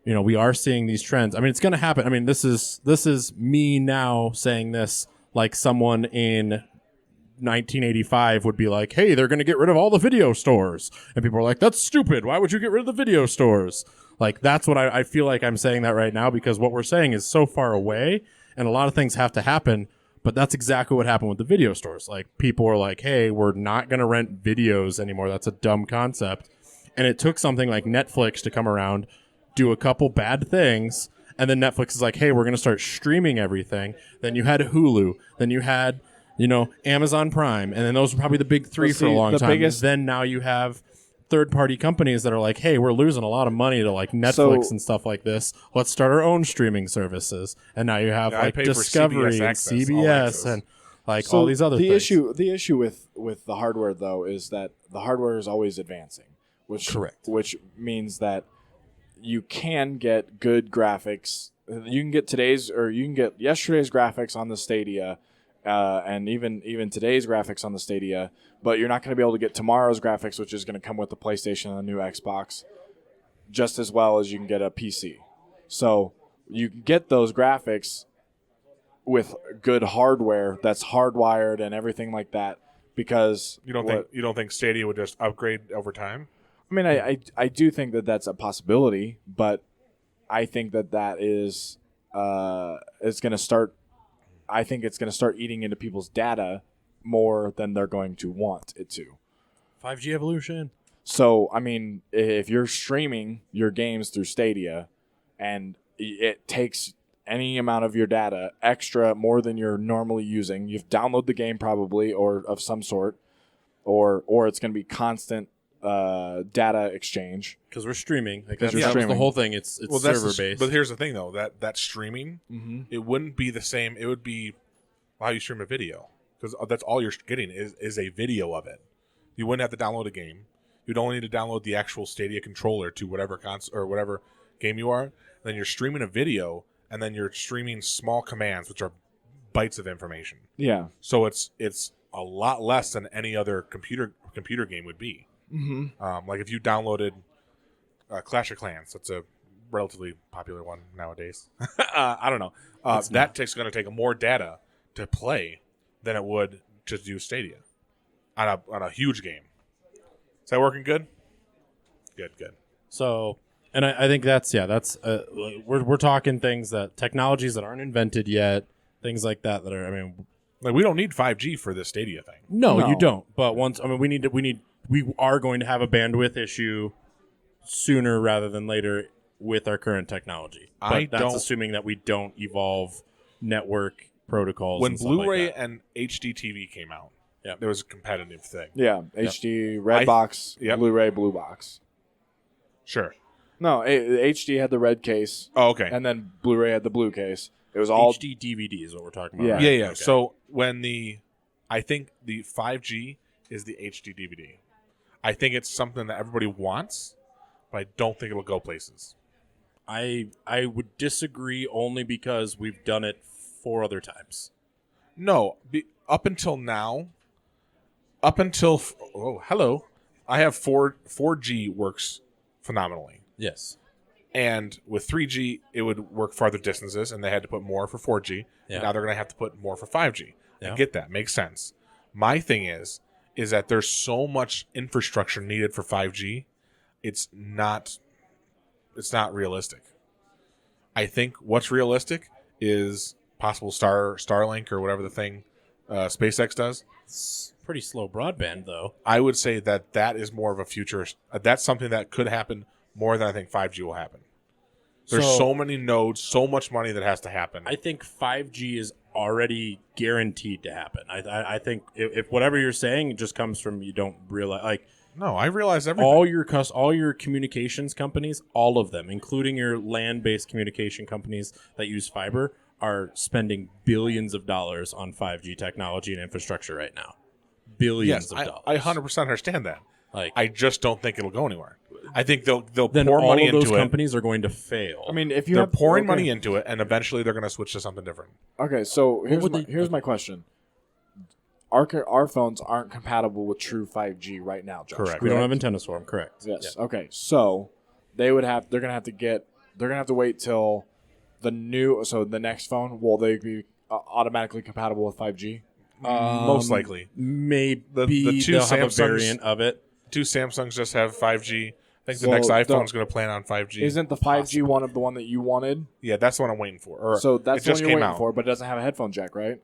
we are seeing these trends. I mean, it's going to happen. I mean, this is me now saying this like someone in 1985 would be like, hey, they're going to get rid of all the video stores. And people are like, that's stupid. Why would you get rid of the video stores? Like, that's what I feel like I'm saying that right now, because what we're saying is so far away and a lot of things have to happen. But that's exactly what happened with the video stores. Like, people are like, hey, we're not going to rent videos anymore. That's a dumb concept. And it took something like Netflix to come around, do a couple bad things, and then Netflix is like, hey, we're going to start streaming everything. Then you had Hulu. Then you had, Amazon Prime. And then those were probably the big three for a long time. Then now you have third-party companies that are like, hey, we're losing a lot of money to like Netflix and stuff like this. Let's start our own streaming services. And now you have like Discovery and CBS and like all these other things.
The issue with the hardware though is that the hardware is always advancing, which means that you can get good graphics. You can get yesterday's graphics on the Stadia. And even today's graphics on the Stadia, but you're not going to be able to get tomorrow's graphics, which is going to come with the PlayStation and the new Xbox, just as well as you can get a PC. So you can get those graphics with good hardware that's hardwired and everything like that. Because
you don't think Stadia would just upgrade over time?
I mean, I do think that that's a possibility, but I think that is it's going to start. I think it's going to start eating into people's data more than they're going to want it to.
5G evolution.
So, I mean, if you're streaming your games through Stadia and it takes any amount of your data extra more than you're normally using, you've downloaded the game probably or of some sort, or it's going to be constant data exchange
because we're streaming. Like that's the whole thing. It's server based.
But here's the thing, though, that streaming, it wouldn't be the same. It would be how you stream a video, because that's all you're getting is a video of it. You wouldn't have to download a game. You'd only need to download the actual Stadia controller to whatever or whatever game you are. And then you're streaming a video, and then you're streaming small commands, which are bytes of information.
Yeah.
So it's a lot less than any other computer game would be.
Mm-hmm.
Like if you downloaded Clash of Clans, that's a relatively popular one nowadays. I don't know. That's going to take more data to play than it would to do Stadia on a huge game. Is that working good? Good.
So, and I think that's we're talking things technologies that aren't invented yet, things like that are. I mean,
like we don't need 5G for this Stadia thing.
No, you don't. But we need we are going to have a bandwidth issue sooner rather than later with our current technology. But that's assuming that we don't evolve network protocols.
When
and stuff
Blu-ray
like that.
and HD TV came out,
Yep.
there was a competitive thing.
Yeah, HD red box,
Yep.
Blu-ray blue box.
Sure.
No, HD had the red case,
Oh, okay.
and then Blu-ray had the blue case. It was all
HD DVD is what we're talking about.
Yeah.
right?
Yeah.
Okay.
So I think the 5G is the HD DVD. I think it's something that everybody wants, but I don't think it'll go places.
I would disagree only because we've done it 4 other times.
No, up until now, I have 4G works phenomenally.
Yes.
And with 3G, it would work farther distances, and they had to put more for 4G.
Yeah.
Now they're going to have to put more for 5G.
Yeah.
I get that. Makes sense. My thing is that there's so much infrastructure needed for 5G, it's not realistic. I think what's realistic is possible Starlink or whatever the thing SpaceX does.
It's pretty slow broadband, though.
I would say that is more of a future. That's something that could happen more than I think 5G will happen. There's so many nodes, so much money that has to happen.
I think 5G is already guaranteed to happen. I think if whatever you're saying just comes from you don't realize, like,
no, I realize everything.
all your communications companies, all of them, including your land-based communication companies that use fiber, are spending billions of dollars on 5G technology and infrastructure right now. Billions of dollars.
I 100% understand that.
Like,
I just don't think it'll go anywhere. I think they'll
then
pour
all
money
of those
into it.
companies are going to fail.
I mean, if you
They're
have,
pouring
okay.
money into it, and eventually they're going to switch to something different.
Okay, so
would
here's my question. Our phones aren't compatible with true 5G right now, Josh.
Correct.
we don't have antennas for them, correct?
Yes.
Yeah.
Okay. So they're gonna have to wait till the next phone. Will they be automatically compatible with 5G?
Most likely.
Maybe
The two
they'll have a
Samsungs-
variant of it.
2 Samsungs just have 5G. I think the
So
next iPhone's going to plan on 5G.
Isn't the 5G one of the one that you wanted?
Yeah, that's what I'm waiting for. Or
So that's
it
the one
just
you're
came
waiting
out.
for, but it doesn't have a headphone jack, right?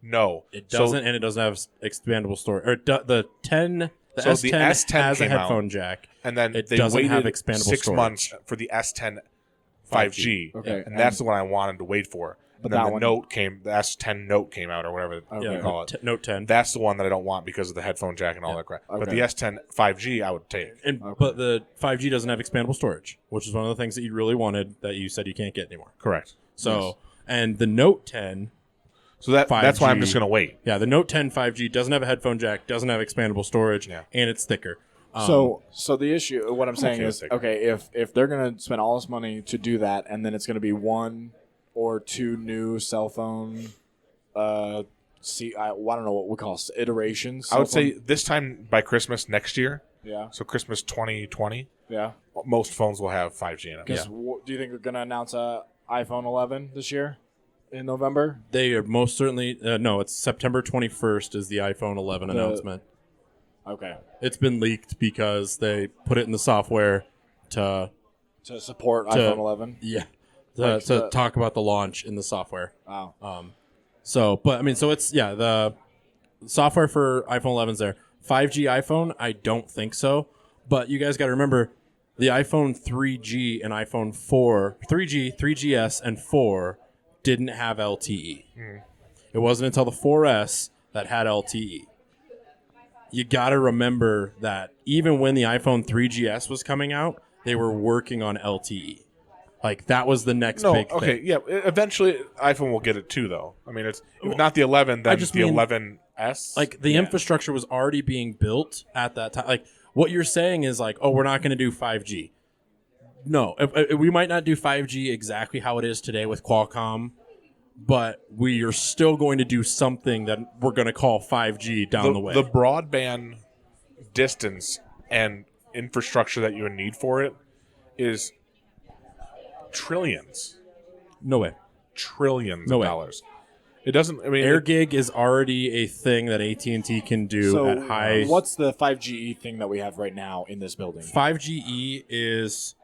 No,
It doesn't, and it doesn't have expandable storage. Or the S10
the S10
has a
came out.
headphone jack.
And then
It
they
doesn't
waited
have expandable
6
storage.
months for the S10 5G.
Okay,
and that's the one I wanted to wait for.
But
And then
that
the
one-
the S10 Note came out, or whatever
Okay.
you call it.
Note 10.
That's the one that I don't want because of the headphone jack and all that crap. But
Okay.
the S10 5G I would take.
But the 5G doesn't have expandable storage, which is one of the things that you really wanted that you said you can't get anymore.
Correct.
So, and the Note 10,
So that's why I'm
5G.
just going to wait.
yeah, the Note 10 5G doesn't have a headphone jack, doesn't have expandable storage,
Yeah.
and it's thicker.
So the issue, what I'm saying
okay
is,
with it.
okay, if they're gonna spend all this money to do that, and then it's gonna be 1 or 2 new cell phone, I don't know what we call iterations.
I would
cell
say
phone-
this time by Christmas next year,
yeah,
so Christmas 2020,
yeah.
most phones will have 5G in it.
Because do you think they're gonna announce a iPhone 11 this year in November?
They are most certainly, no, it's September 21st is the iPhone 11 announcement.
Okay,
It's been leaked because they put it in the software to
to support iPhone 11.
to
the-
talk about the launch in the software.
Wow.
So it's the software for iPhone 11's there. 5G iPhone, I don't think so. But you guys got to remember the iPhone 3G and iPhone 4, 3G, 3GS, and 4 didn't have LTE. It wasn't until the 4S that had LTE. You got to remember that even when the iPhone 3GS was coming out, they were working on LTE. Like, that was the next
No,
big
okay,
thing.
yeah. Eventually, iPhone will get it too, though. I mean, it's if not the 11, then
just
the
mean,
11S.
Like, the infrastructure was already being built at that time. Like, what you're saying is like, oh, we're not going to do 5G. No, we might not do 5G exactly how it is today with Qualcomm, but we are still going to do something that we're going to call 5G down the way.
The broadband distance and infrastructure that you would need for it is trillions.
No way.
Trillions
No
of
way.
dollars. It doesn't. I mean,
AirGig is already a thing that AT&T can do
So
at high.
what's the 5GE thing that we have right now in this building?
5GE is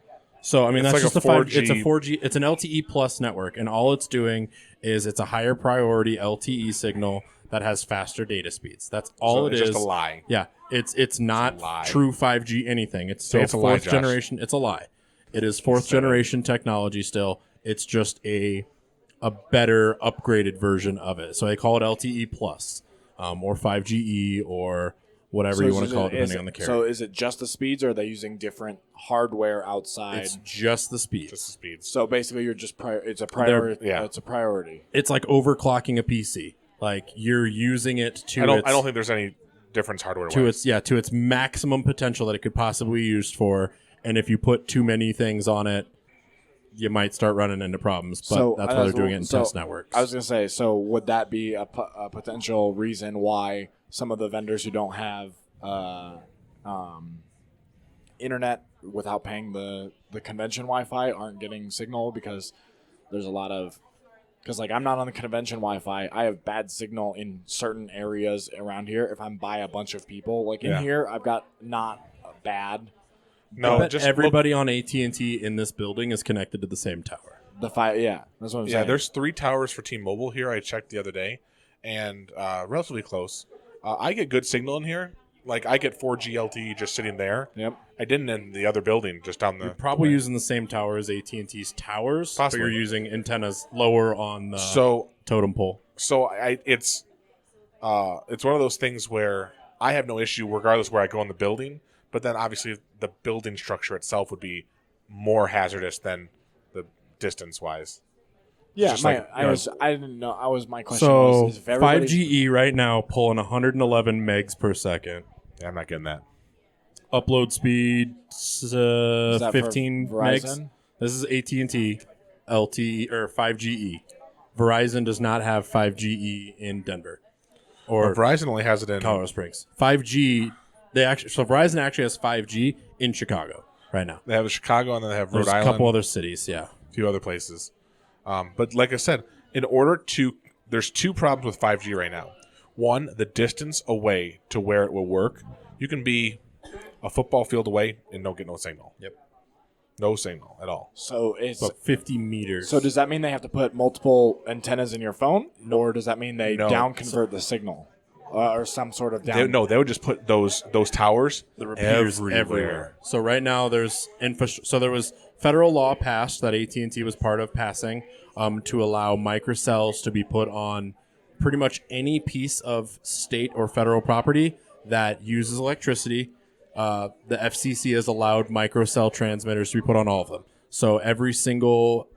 so. I mean,
It's
that's
like
just
a
a 5.
4G.
It's a 4G. It's an LTE plus network, and all it's doing is it's a higher priority LTE signal that has faster data speeds. That's all
So
it
it's
is.
just a lie.
Yeah, it's not
lie.
true 5G anything. It's still
It's a lie,
fourth
Josh.
generation. It's a lie. It is fourth
said it.
generation technology still. It's just a better upgraded version of it. So they call it LTE plus, or 5GE, or whatever you want to call it, depending on the carrier.
So is it just the speeds, or are they using different hardware outside?
It's just the speeds.
Just the speeds.
So basically, you're just it's a priority.
yeah.
It's a priority.
It's like overclocking a PC. Like you're using it to.
I don't think there's any difference hardware
to its maximum potential that it could possibly be used for. And if you put too many things on it, you might start running into problems. But that's why they're doing it in test networks.
I was going to say, so would that be a potential reason why some of the vendors who don't have internet without paying the convention Wi-Fi aren't getting signal? Because there's a lot of... Because, like, I'm not on the convention Wi-Fi. I have bad signal in certain areas around here. If I'm by a bunch of people, like in here, I've got not bad...
No,
but
just
everybody on AT&T in this building is connected to the same tower.
That's what I'm
Yeah,
saying.
there's 3 towers for T-Mobile here. I checked the other day, and relatively close. I get good signal in here. Like, I get 4G LTE just sitting there.
Yep.
I didn't in the other building, just down the...
You're probably using the same tower as AT&T's towers,
Possibly.
but you're using antennas lower on the
So
totem pole.
it's one of those things where I have no issue regardless where I go in the building, but then obviously the building structure itself would be more hazardous than the distance-wise.
Yeah,
just like,
I didn't know. My question
So
was if everybody...
5GE right now pulling 111 megs per second.
Yeah, I'm not getting that.
Upload speed
that for
15 megs.
Verizon?
This is AT&T LTE or 5GE. Verizon does not have 5GE in Denver or
Verizon only has it in...
Colorado Springs. 5G. Verizon actually has 5G in Chicago right now.
They have Chicago, and then they have Rhode
There's
Island.
a couple other cities, yeah.
A few other places. But like I said, there's 2 problems with 5G right now. One, the distance away to where it will work. You can be a football field away and don't get no signal.
Yep.
No signal at all.
So it's...
About 50 meters.
So does that mean they have to put multiple antennas in your phone? Or does that mean they
No.
down convert the signal? Or some sort of down...
They would just put those towers
the repeaters everywhere. So right now there's So there was federal law passed that AT&T was part of passing to allow microcells to be put on pretty much any piece of state or federal property that uses electricity. The FCC has allowed microcell transmitters to be put on all of them. So every single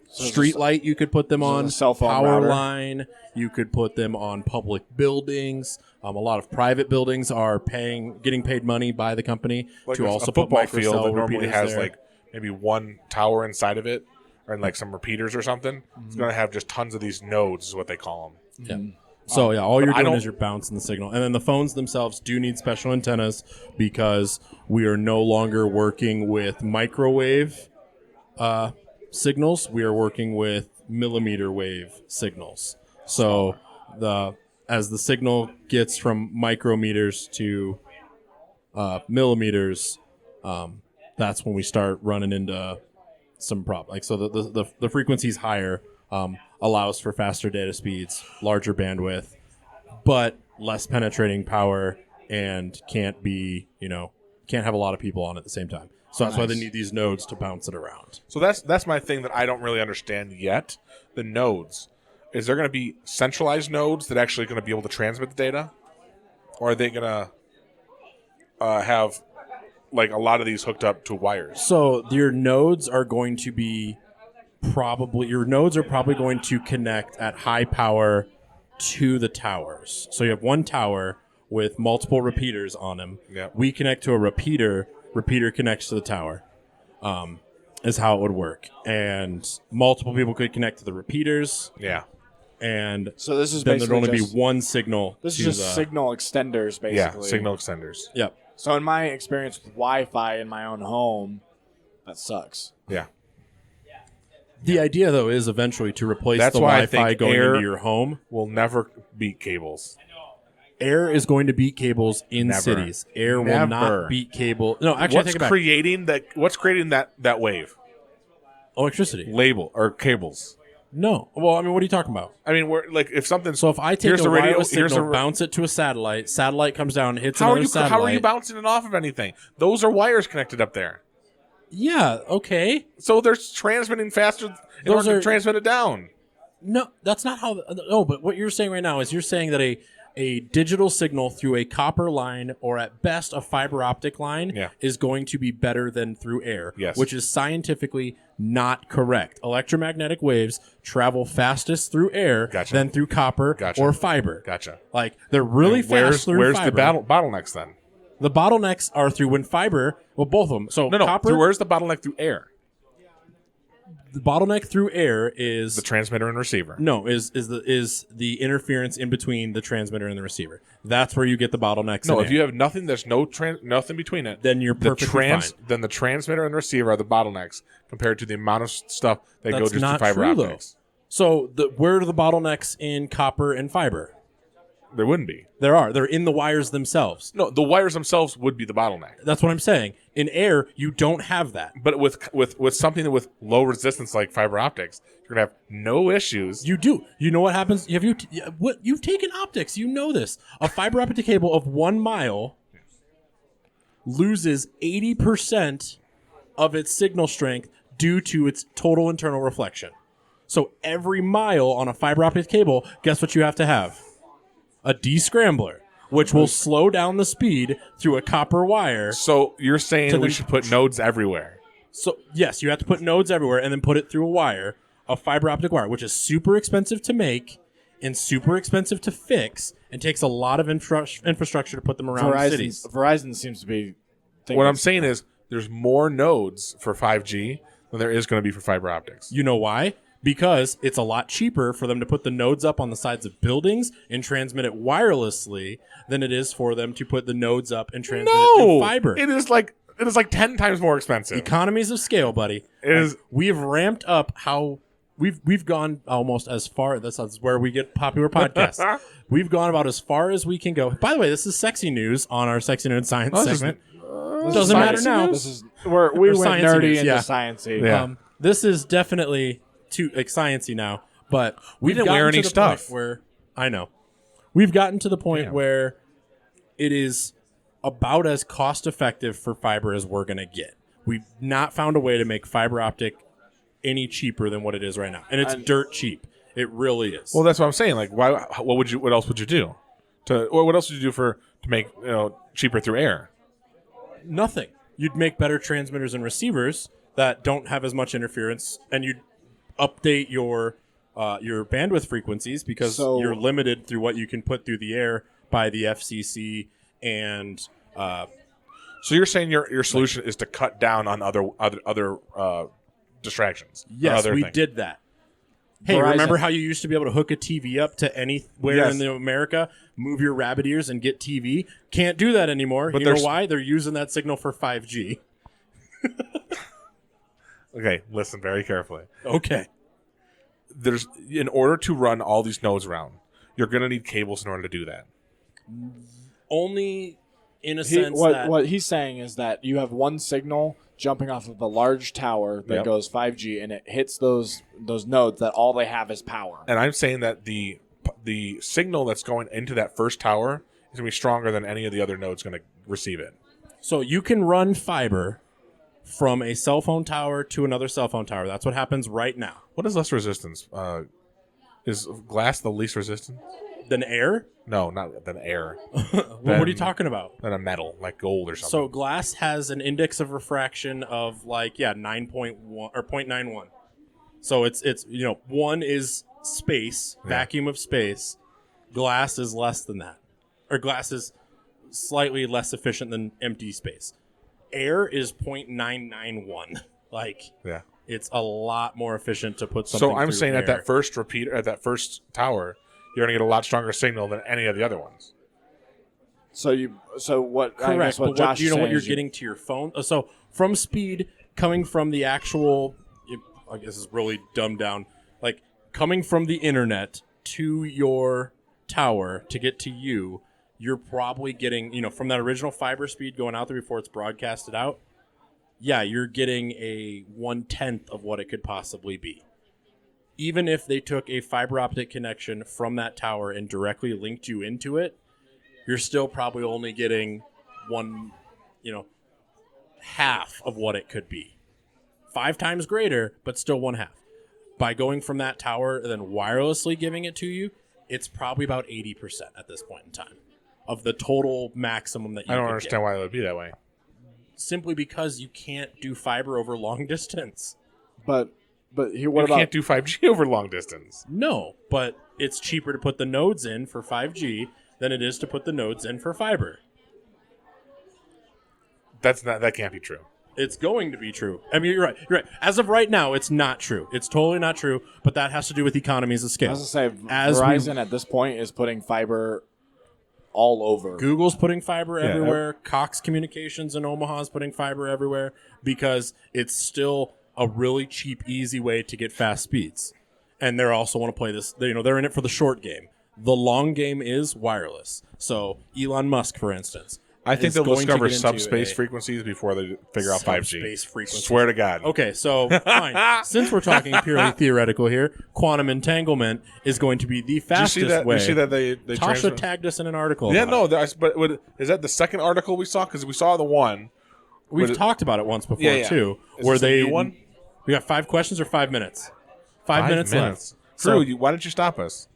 street light you could put them on,
cell phone
power
router.
line, you could put them on public buildings. A lot of private buildings are getting paid money by the company
like
to
a
also put
football
microcell
field that normally
repeaters
has
there.
like maybe one tower inside of it, or like some repeaters or something. It's going to have just tons of these nodes, is what they call them.
Yeah. So all you're
but I
doing
don't-
is you're bouncing the signal, and then the phones themselves do need special antennas because we are no longer working with microwave signals. We are working with millimeter wave signals. So as the signal gets from micrometers to millimeters, that's when we start running into some problem. Like so, the frequency's higher. Allows for faster data speeds, larger bandwidth, but less penetrating power, and can't have a lot of people on at the same time. So that's why they need these nodes to bounce it around.
So that's my thing that I don't really understand yet. The nodes. Is there going to be centralized nodes that actually going to be able to transmit the data? Or are they going to have like a lot of these hooked up to wires?
So your nodes are going to be probably going to connect at high power to the towers. So you have one tower with multiple repeaters on them.
Yep.
We connect to a repeater connects to the tower. Is how it would work. And multiple people could connect to the repeaters.
Yeah.
And
So this is
then there'd
basically
only
just...
be one signal.
This
to
is just
the,
signal extenders, basically.
Yeah, signal extenders.
Yep.
So in my experience with Wi-Fi in my own home, that sucks.
Yeah.
The idea, though, is eventually to replace
That's
the
why I
Wi-Fi
think
going
air-
into your home.
Will never beat cables.
Air is going to beat cables in
Never.
cities. Air will
Never.
not beat cable. No, actually, I
What's
take it back.
creating that wave?
Electricity.
Label or cables.
No. Well, I mean, what are you talking about?
I mean, we're like if something.
So if I take
here's
a
the radio,
wireless
here's
signal,
the
bounce it to a satellite comes down, hits
how are
another
you
satellite.
how are you bouncing it off of anything? Those are wires connected up there.
Yeah. Okay.
So they're transmitting faster in
Those
order
are-
to transmit it down.
No, that's not how. No, but what you're saying right now is you're saying that a digital signal through a copper line or at best a fiber optic line
Yeah.
is going to be better than through air,
Yes.
which is scientifically not correct. Electromagnetic waves travel fastest through air
Gotcha.
than through copper
Gotcha.
or fiber.
Gotcha.
Like they're really
And
fast through
where's
fiber.
the bottlenecks then?
The bottlenecks are through when fiber. Well, both of them. So
No.
copper.
Where's the bottleneck through air?
The bottleneck through air is
The transmitter and receiver.
no is the interference in between the transmitter and the receiver. That's where you get the bottlenecks.
No,
in
if
air.
you have nothing, there's nothing between it.
Then you're perfectly fine.
Then the transmitter and the receiver are the bottlenecks compared to the amount of stuff that go
That's
just
not
to fiber
true, though.
optics.
So where are the bottlenecks in copper and fiber?
There wouldn't be.
There are. They're in the wires themselves.
No, the wires themselves would be the bottleneck.
That's what I'm saying. In air, you don't have that.
But with something with low resistance like fiber optics, you're gonna have no issues.
You do. You know what happens? You've taken optics. You know this. A fiber optic cable of 1 mile loses 80% of its signal strength due to its total internal reflection. So every mile on a fiber optic cable, guess what you have to have? A descrambler, which will slow down the speed through a copper wire.
So you're saying
To
we
the-
should put nodes everywhere?
So yes, you have to put nodes everywhere and then put it through a wire, a fiber optic wire, which is super expensive to make and super expensive to fix and takes a lot of infrastructure to put them around cities.
Verizon seems to be.
What I'm saying is, there's more nodes for 5G than there is going to be for fiber optics.
You know why? Because it's a lot cheaper for them to put the nodes up on the sides of buildings and transmit it wirelessly than it is for them to put the nodes up and transmit it through fiber.
It is like 10 times more expensive.
Economies of scale, buddy.
It is.
We have ramped up how we've gone almost as far. This is where we get popular podcasts. We've gone about as far as we can go. By the way, this is sexy news on our Sexy Nerd Science
Oh, this is-
segment.
This
Doesn't
is
matter
sciencey
now.
news?
This is we went
sciencey
nerdy
news,
into
yeah.
sciencey.
Yeah.
This is definitely too sciencey now, but
We didn't wear any stuff.
Where I know we've gotten to the point where it is about as cost effective for fiber as we're gonna get. We've not found a way to make fiber optic any cheaper than what it is right now, and it's dirt cheap. It really is.
Well, that's what I'm saying. Like, why? What else would you do? Or what else would you do to make cheaper through air?
Nothing. You'd make better transmitters and receivers that don't have as much interference, and you'd update your bandwidth frequencies because
So-
you're limited through what you can put through the air by the FCC and
So you're saying your solution is to cut down on other distractions?
yes,
other
we
things.
did that. Hey,
Verizon-
remember how you used to be able to hook a TV up to anywhere
Yes.
in America, move your rabbit ears, and get TV? Can't do that anymore.
But
You know
there's-
why? They're using that signal for 5G.
Okay, listen very carefully.
Okay.
There's in order to run all these nodes around, you're going to need cables in order to do that.
Only in a sense that...
What he's saying is that you have one signal jumping off of a large tower that
Yep.
goes 5G, and it hits those nodes that all they have is power.
And I'm saying that the signal that's going into that first tower is going to be stronger than any of the other nodes going to receive it.
So you can run fiber from a cell phone tower to another cell phone tower. That's what happens right now.
What is less resistance? Is glass the least resistant?
Then air?
No, not than air.
What are you talking about?
Than a metal, like gold or something.
So glass has an index of refraction of 9.1 or 0.91. So it's 1 is space, vacuum of space. Glass is less than that. Or glass is slightly less efficient than empty space. Air is 0.991.
yeah.
It's a lot more efficient to put something
So I'm
through
saying at
air.
that first repeater, at that first tower, you're going to get a lot stronger signal than any of the other ones.
So what? I guess
Correct.
what
But
Josh
do you know
is
what
saying
you're
is
getting to your phone? So from speed coming from the actual, I guess it's really dumbed down, like coming from the internet to your tower to get to you, you're probably getting, from that original fiber speed going out there before it's broadcasted out. Yeah, you're getting a 1/10 of what it could possibly be. even if they took a fiber optic connection from that tower and directly linked you into it, you're still probably only getting one, half of what it could be. 5 times greater, but still one half. By going from that tower and then wirelessly giving it to you, it's probably about 80% at this point in time of the total maximum that you
I don't
could
understand
get.
why it would be that way.
Simply because you can't do fiber over long distance.
But here,
You
what about
can't do 5G over long distance.
No, but it's cheaper to put the nodes in for 5G than it is to put the nodes in for fiber.
That can't be true.
It's going to be true. I mean, you're right. As of right now, it's not true. It's totally not true, but that has to do with economies of
I
scale.
was gonna say
As
Verizon at this point is putting fiber all over.
Google's putting fiber
Yeah,
everywhere. Cox Communications in Omaha is putting fiber everywhere because it's still a really cheap, easy way to get fast speeds. And they also want to play this. They're in it for the short game. The long game is wireless. So Elon Musk, for instance,
I think
is
they'll
going to
discover
get into
subspace
a-
frequencies before they figure out 5G.
Subspace frequencies.
Swear to God.
Okay, so fine. Since we're talking purely theoretical here, quantum entanglement is going to be the
Did you
fastest
see that?
way.
Did you see that they
Tasha
transfer-
tagged us in an article.
Yeah,
about
no.
it.
But is that the second article we saw? Because we saw the one.
We've
What-
talked about it once before
Yeah, yeah.
too.
Is
where
this a
they
new one?
We got 5 questions or 5 minutes. 5 minutes left.
Drew,
So
why didn't you stop us?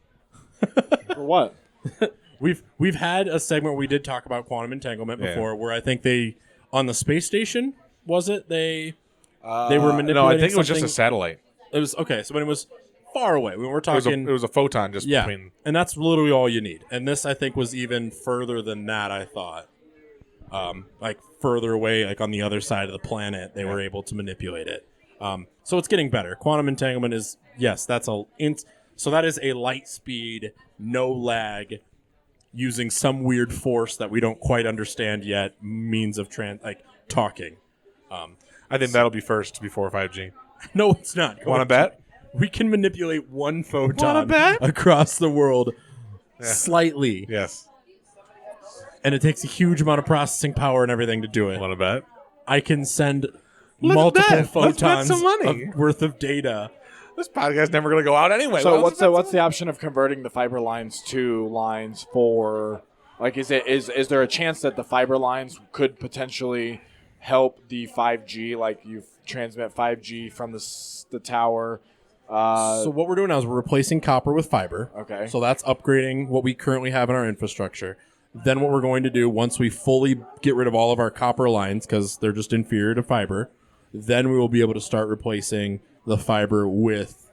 For what?
we've had a segment where we did talk about quantum entanglement
Yeah.
before, where I think they on the space station they were manipulating.
No, I think it was just a
something-
satellite.
It was okay. So when it was far away, we were
It was
talking.
it was a photon just
Yeah,
between.
and that's literally all you need. And this, I think, was even further than that. I thought, like further away, like on the other side of the planet, they were able to manipulate it. So it's getting better. Quantum entanglement is so that is a light speed, no lag, using some weird force that we don't quite understand yet, means of talking.
I think that'll be first before 5G.
No, it's not.
Want to bet?
We can manipulate one
Wanna
photon
bet?
across the world slightly.
Yes.
And it takes a huge amount of processing power and everything to do it.
Want to bet?
I can send
Let's
multiple
bet. Let's bet
photons
some money.
worth of data.
This podcast's never going to go out anyway.
So
Well,
what's the option of converting the fiber lines to lines for? Like, is there a chance that the fiber lines could potentially help the 5G? Like, you transmit 5G from the tower.
So what we're doing now is we're replacing copper with fiber.
Okay.
So that's upgrading what we currently have in our infrastructure. Then what we're going to do, once we fully get rid of all of our copper lines, because they're just inferior to fiber, then we will be able to start replacing the fiber with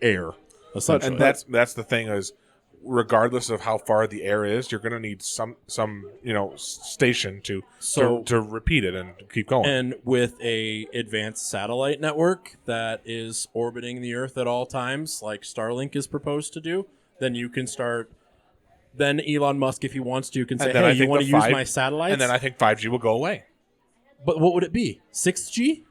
air, essentially.
and that's the thing is, regardless of how far the air is, you're going to need some station to repeat it and keep going.
And with a advanced satellite network that is orbiting the Earth at all times, like Starlink is proposed to do, then you can start. Then Elon Musk, if he wants to, can say,
And then I
"Hey, you
think
want to
the
use
5
my satellites?"
and then I think 5G will go away.
But what would it be? 6G?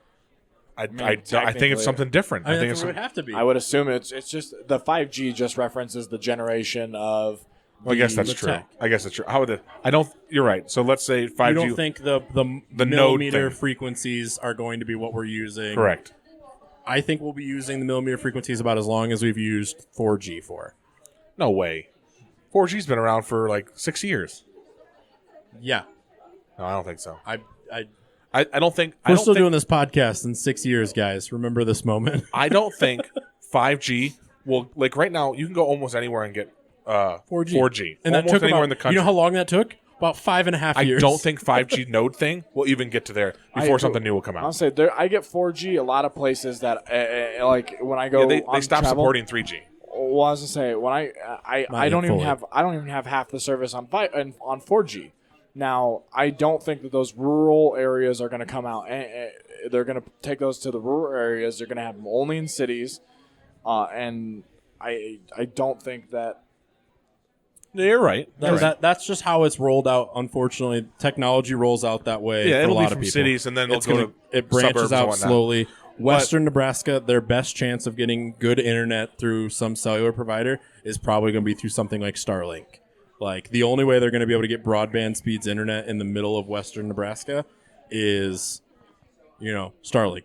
I
mean,
think
technically-
it's something different.
I
I think
think
it's
it would have to be.
I would assume it's just the 5G just references the generation of.
I guess that's
the
true.
tech.
I guess that's true. How would it? I don't. You're right. So let's say 5G.
You don't think the
node
millimeter
thing.
frequencies are going to be what we're using?
Correct.
I think we'll be using the millimeter frequencies about as long as we've used 4G for.
No way. 4G's been around for like 6 years.
Yeah,
No, I don't think so.
I
I don't think.
we're
I don't
still
think,
doing this podcast in 6 years, guys. Remember this moment.
I don't think 5G will, like right now. You can go almost anywhere and get
4G.
4G.
And that
almost
took
anywhere
about,
in the country.
You know how long that took? About 5.5
I
years.
don't think 5G node thing will even get to there before something new will come
I'll
out.
say I get 4G a lot of places that like when I go.
Yeah, they
on
stopped
travel,
supporting 3G.
Well, I was gonna say when I
Not
don't
yet
even
fully.
have half the service on 4G. Now I don't think that those rural areas are going to come out. They're going to take those to the rural areas. They're going to have them only in cities, and I don't think that.
Yeah, you're right. You're right.
That's just how it's rolled out. Unfortunately, technology rolls out that way.
Yeah,
for
it'll
a
be
lot of
from
people.
cities, and then
It's
it'll go
gonna-
to
it branches
suburbs and
out
whatnot.
slowly. Western Nebraska, their best chance of getting good internet through some cellular provider is probably going to be through something like Starlink. Like the only way they're going to be able to get broadband speeds internet in the middle of Western Nebraska is, Starlink.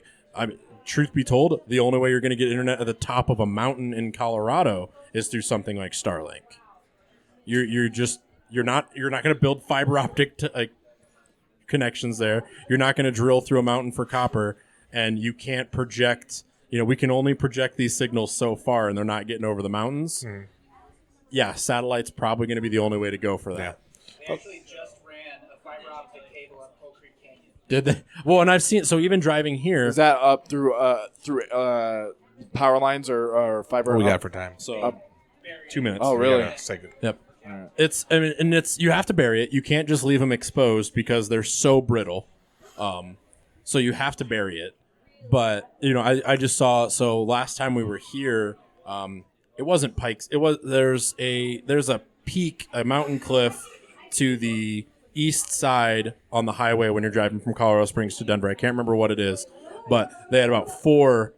truth be told, the only way you're going to get internet at the top of a mountain in Colorado is through something like Starlink. You're not going to build fiber optic connections there. You're not going to drill through a mountain for copper, and you can't project. We can only project these signals so far, and they're not getting over the mountains. Yeah, satellite's probably going to be the only way to go for that.
They actually just ran a fiber optic cable up Coal Creek Canyon.
Did they? Well, and I've seen. So even driving here,
Is that up through power lines or fiber?
What we
up?
got for time?
so 2 minutes.
Oh, really?
Yeah, second.
Yep. It's you have to bury it. You can't just leave them exposed because they're so brittle. So you have to bury it. But I just saw. So last time we were here, it wasn't Pikes. There's a peak, a mountain cliff to the east side on the highway when you're driving from Colorado Springs to Denver. I can't remember what it is, but they had about four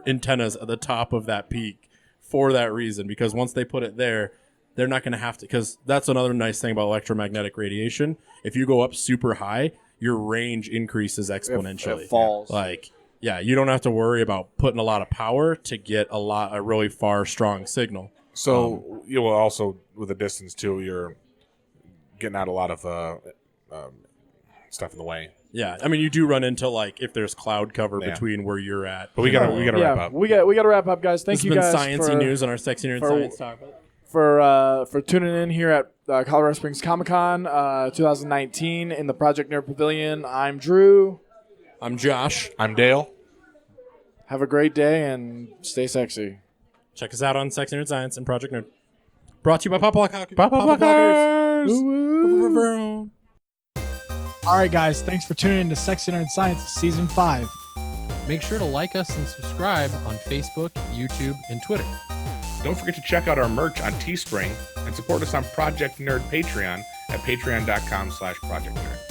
antennas at the top of that peak for that reason. Because once they put it there, they're not going to have to. Because that's another nice thing about electromagnetic radiation. If you go up super high, your range increases exponentially.
It falls.
You don't have to worry about putting a lot of power to get a really far, strong signal.
So you will also with the distance too. You're getting out a lot of stuff in the way.
Yeah, I mean you do run into if there's cloud cover
Yeah.
between where you're at.
But we gotta wrap up.
We got to wrap up, guys. Thank
This
you
has
guys
been sciencey news on our Sexy Nerd Science Talk.
for tuning in here at Colorado Springs Comic Con 2019 in the Project Nerd Pavilion. I'm Drew.
I'm Josh.
I'm Dale.
Have a great day and stay sexy.
Check us out on Sexy Nerd Science and Project Nerd. Brought to you by Papa Blockers.
All right, guys. Thanks for tuning in to Sexy Nerd Science Season 5.
Make sure to like us and subscribe on Facebook, YouTube, and Twitter.
Don't forget to check out our merch on Teespring and support us on Project Nerd Patreon at patreon.com/projectnerd.